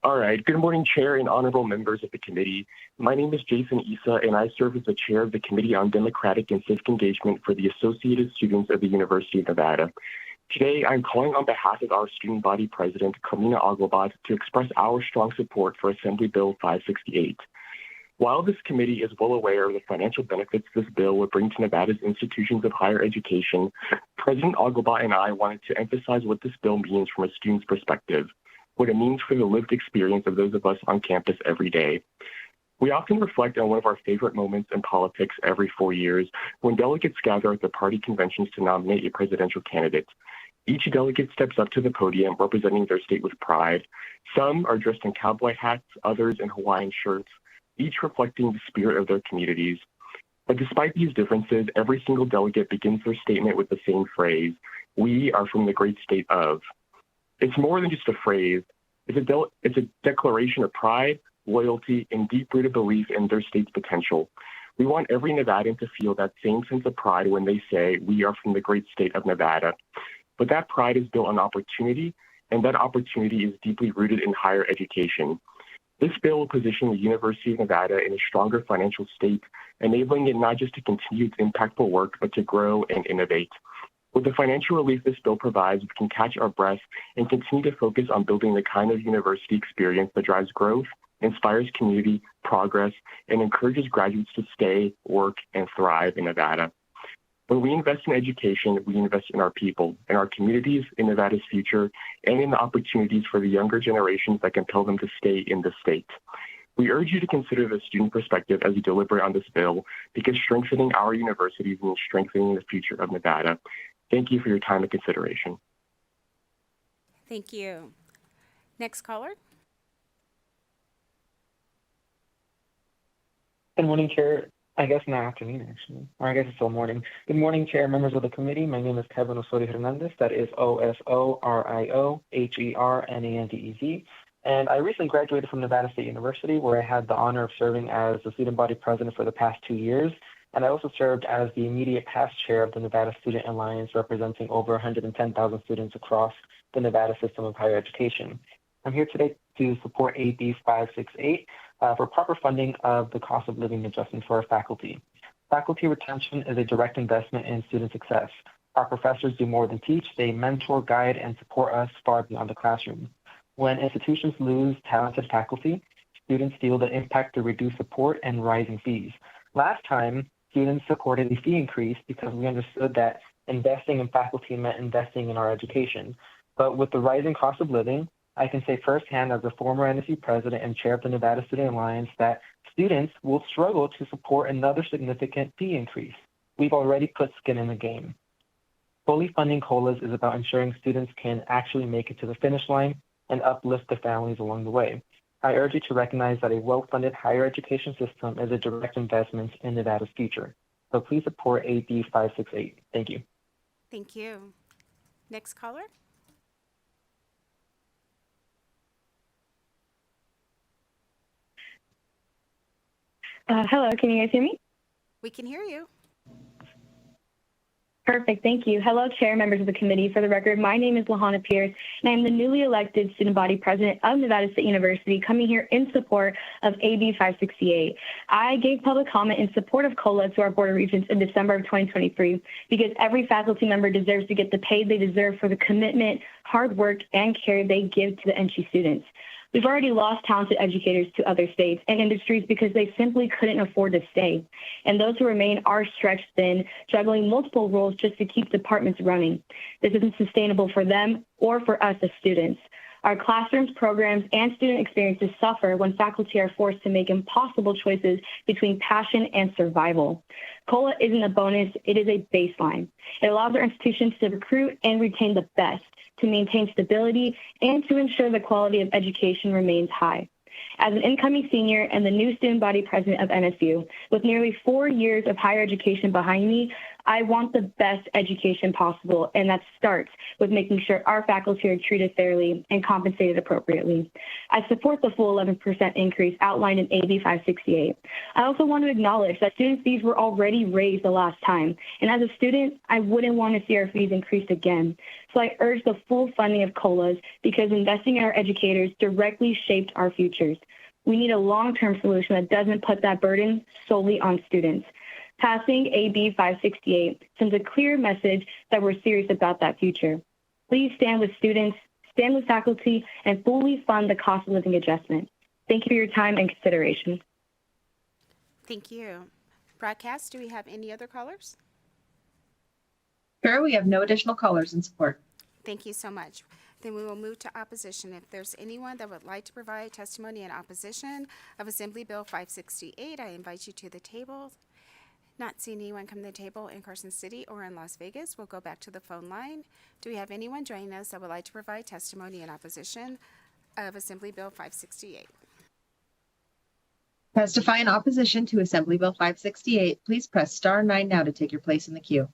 All right. Good morning, Chair and honorable members of the committee. My name is Jason Issa, and I serve as the chair of the Committee on Democratic and Civic Engagement for the Associated Students of the University of Nevada. Today, I'm calling on behalf of our student body president, Kalina Aglobat, to express our strong support for Assembly Bill 568. While this committee is well aware of the financial benefits this bill would bring to Nevada's institutions of higher education, President Aglobat and I wanted to emphasize what this bill means from a student's perspective, what it means for the lived experience of those of us on campus every day. We often reflect on one of our favorite moments in politics every 4 years when delegates gather at the party conventions to nominate a presidential candidate. Each delegate steps up to the podium representing their state with pride. Some are dressed in cowboy hats, others in Hawaiian shirts, each reflecting the spirit of their communities. But despite these differences, every single delegate begins their statement with the same phrase, "We are from the great state of." It's more than just a phrase. It's a declaration of pride, loyalty, and deep-rooted belief in their state's potential. We want every Nevadan to feel that same sense of pride when they say, "We are from the great state of Nevada." But that pride is built on opportunity, and that opportunity is deeply rooted in higher education. This bill will position the University of Nevada in a stronger financial state, enabling it not just to continue its impactful work, but to grow and innovate. With the financial relief this bill provides, we can catch our breath and continue to focus on building the kind of university experience that drives growth, inspires community progress, and encourages graduates to stay, work, and thrive in Nevada. When we invest in education, we invest in our people, in our communities, in Nevada's future, and in the opportunities for the younger generations that compel them to stay in the state. We urge you to consider the student perspective as you deliberate on this bill, because strengthening our universities means strengthening the future of Nevada. Thank you for your time and consideration. Thank you. Next caller. Good morning, Chair. I guess now afternoon, actually. Or I guess it's still morning. Good morning, Chair, members of the committee. My name is Kevin Osorio Hernandez. That is Osoriohernandez. And I recently graduated from Nevada State University, where I had the honor of serving as the student body president for the past 2 years. And I also served as the immediate past chair of the Nevada Student Alliance, representing over 110,000 students across the Nevada system of higher education. I'm here today to support AB 568 for proper funding of the cost of living adjustment for our faculty. Faculty retention is a direct investment in student success. Our professors do more than teach. They mentor, guide, and support us far beyond the classroom. When institutions lose talented faculty, students feel the impact to reduced support and rising fees. Last time, students supported a fee increase because we understood that investing in faculty meant investing in our education. But with the rising cost of living, I can say firsthand as a former NSU president and chair of the Nevada Student Alliance that students will struggle to support another significant fee increase. We've already put skin in the game. Fully funding COLAs is about ensuring students can actually make it to the finish line and uplift their families along the way. I urge you to recognize that a well-funded higher education system is a direct investment in Nevada's future. So please support AB 568. Thank you. Thank you. Next caller. Hello, can you guys hear me? We can hear you. Perfect, thank you. Hello, Chair, members of the committee. For the record, my name is Lahana Pierce, and I am the newly elected student body president of Nevada State University, coming here in support of AB 568. I gave public comment in support of COLA to our Board of Regents in December of 2023 because every faculty member deserves to get the pay they deserve for the commitment, hard work, and care they give to the NC students. We've already lost talented educators to other states and industries because they simply couldn't afford to stay. And those who remain are stretched thin, juggling multiple roles just to keep departments running. This isn't sustainable for them or for us as students. Our classrooms, programs, and student experiences suffer when faculty are forced to make impossible choices between passion and survival. COLA isn't a bonus, it is a baseline. It allows our institutions to recruit and retain the best, to maintain stability, and to ensure the quality of education remains high. As an incoming senior and the new student body president of NSU, with nearly 4 years of higher education behind me, I want the best education possible, and that starts with making sure our faculty are treated fairly and compensated appropriately. I support the full 11% increase outlined in AB 568. I also want to acknowledge that student fees were already raised the last time, and as a student, I wouldn't want to see our fees increased again. So I urge the full funding of COLAs because investing in our educators directly shaped our futures. We need a long-term solution that doesn't put that burden solely on students. Passing AB 568 sends a clear message that we're serious about that future. Please stand with students, stand with faculty, and fully fund the cost of living adjustment. Thank you for your time and consideration. Thank you. Broadcast, do we have any other callers? Sure, we have no additional callers in support. Thank you so much. Then we will move to opposition. If there's anyone that would like to provide testimony in opposition of Assembly Bill 568, I invite you to the table. Not seeing anyone come to the table in Carson City or in Las Vegas, we'll go back to the phone line. Do we have anyone joining us that would like to provide testimony in opposition of Assembly Bill 568? Testify in opposition to Assembly Bill 568, please press star 9 now to take your place in the queue.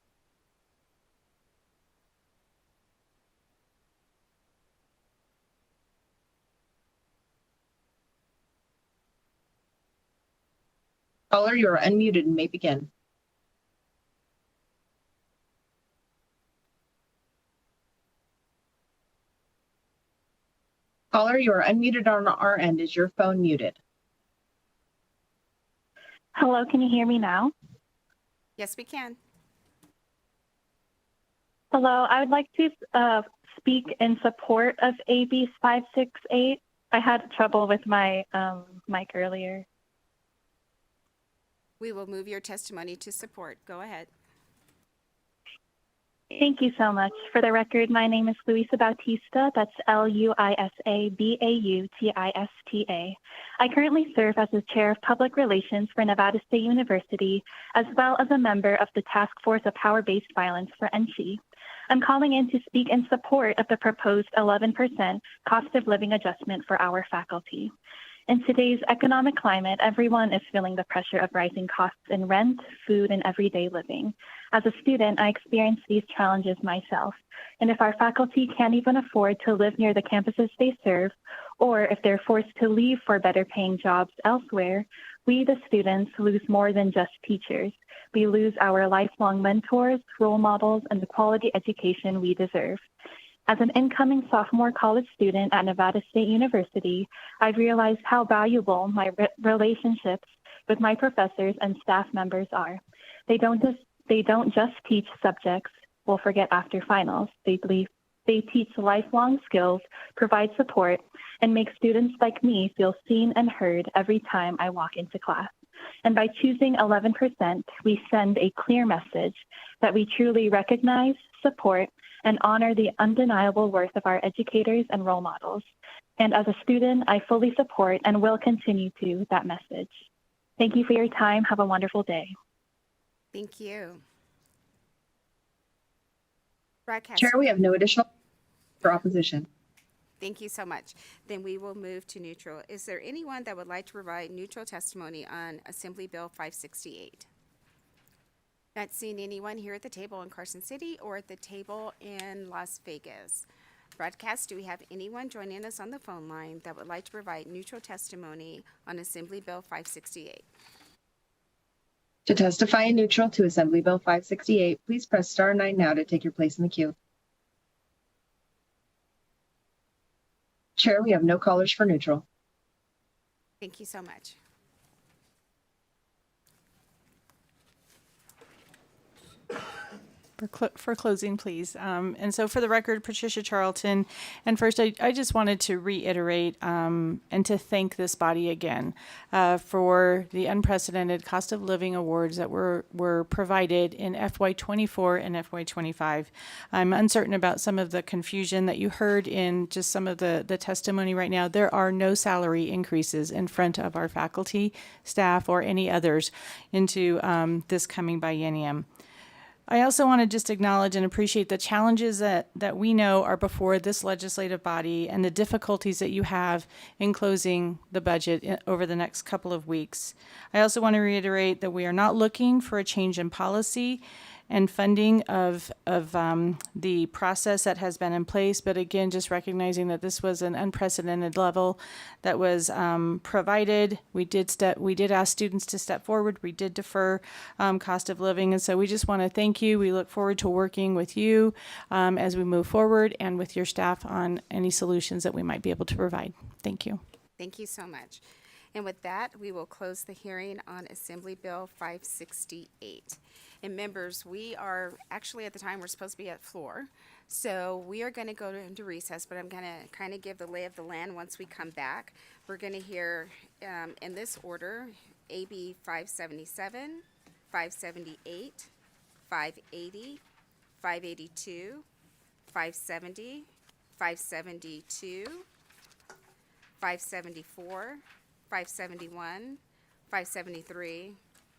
Caller, you are unmuted and may begin. Caller, you are unmuted on our end. Is your phone muted? Hello, can you hear me now? Yes, we can. Hello, I would like to speak in support of AB 568. I had trouble with my mic earlier. We will move your testimony to support. Go ahead. Thank you so much. For the record, my name is Luisa Bautista. That's Luisa Bautista. I currently serve as the Chair of Public Relations for Nevada State University, as well as a member of the Task Force of Power-Based Violence for NC. I'm calling in to speak in support of the proposed 11% cost of living adjustment for our faculty. In today's economic climate, everyone is feeling the pressure of rising costs in rent, food, and everyday living. As a student, I experience these challenges myself. And if our faculty can't even afford to live near the campuses they serve, or if they're forced to leave for better paying jobs elsewhere, we, the students, lose more than just teachers. We lose our lifelong mentors, role models, and the quality education we deserve. As an incoming sophomore college student at Nevada State University, I've realized how valuable my relationships with my professors and staff members are. They don't just teach subjects we'll forget after finals. They teach lifelong skills, provide support, and make students like me feel seen and heard every time I walk into class. And by choosing 11%, we send a clear message that we truly recognize, support, and honor the undeniable worth of our educators and role models. And as a student, I fully support and will continue to that message. Thank you for your time. Have a wonderful day. Thank you. Broadcast. Chair, we have no additional for opposition. Thank you so much. Then we will move to neutral. Is there anyone that would like to provide neutral testimony on Assembly Bill 568? Not seeing anyone here at the table in Carson City or at the table in Las Vegas. Broadcast, do we have anyone joining us on the phone line that would like to provide neutral testimony on Assembly Bill 568? To testify in neutral to Assembly Bill 568, please press star 9 now to take your place in the queue. Chair, we have no callers for neutral. Thank you so much. For closing, please. And so for the record, Patricia Charlton. And first, I just wanted to reiterate and to thank this body again for the unprecedented cost of living awards that were provided in FY24 and FY25. I'm uncertain about some of the confusion that you heard in just some of the testimony right now. There are no salary increases in front of our faculty, staff, or any others into this coming biennium. I also want to just acknowledge and appreciate the challenges that we know are before this legislative body and the difficulties that you have in closing the budget over the next couple of weeks. I also want to reiterate that we are not looking for a change in policy and funding of the process that has been in place, but again, just recognizing that this was an unprecedented level that was provided. We did ask students to step forward. We did defer cost of living, and so we just want to thank you. We look forward to working with you as we move forward and with your staff on any solutions that we might be able to provide. Thank you. Thank you so much. And with that, we will close the hearing on Assembly Bill 568. And members, we are actually at the time we're supposed to be at floor. So we are going to go into recess, but I'm going to kind of give the lay of the land once we come back. We're going to hear in this order, AB 577, 578, 580, 582, 570, 572, 574, 571, 573,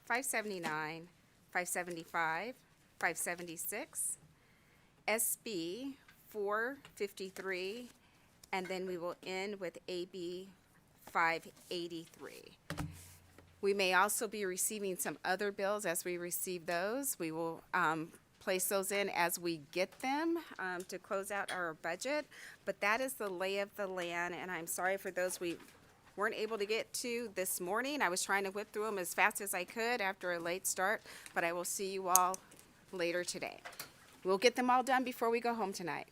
579, 575, 576, SB 453, and then we will end with AB 583. We may also be receiving some other bills. As we receive those, we will place those in as we get them to close out our budget. But that is the lay of the land, and I'm sorry for those we weren't able to get to this morning. I was trying to whip through them as fast as I could after a late start, but I will see you all later today. We'll get them all done before we go home tonight.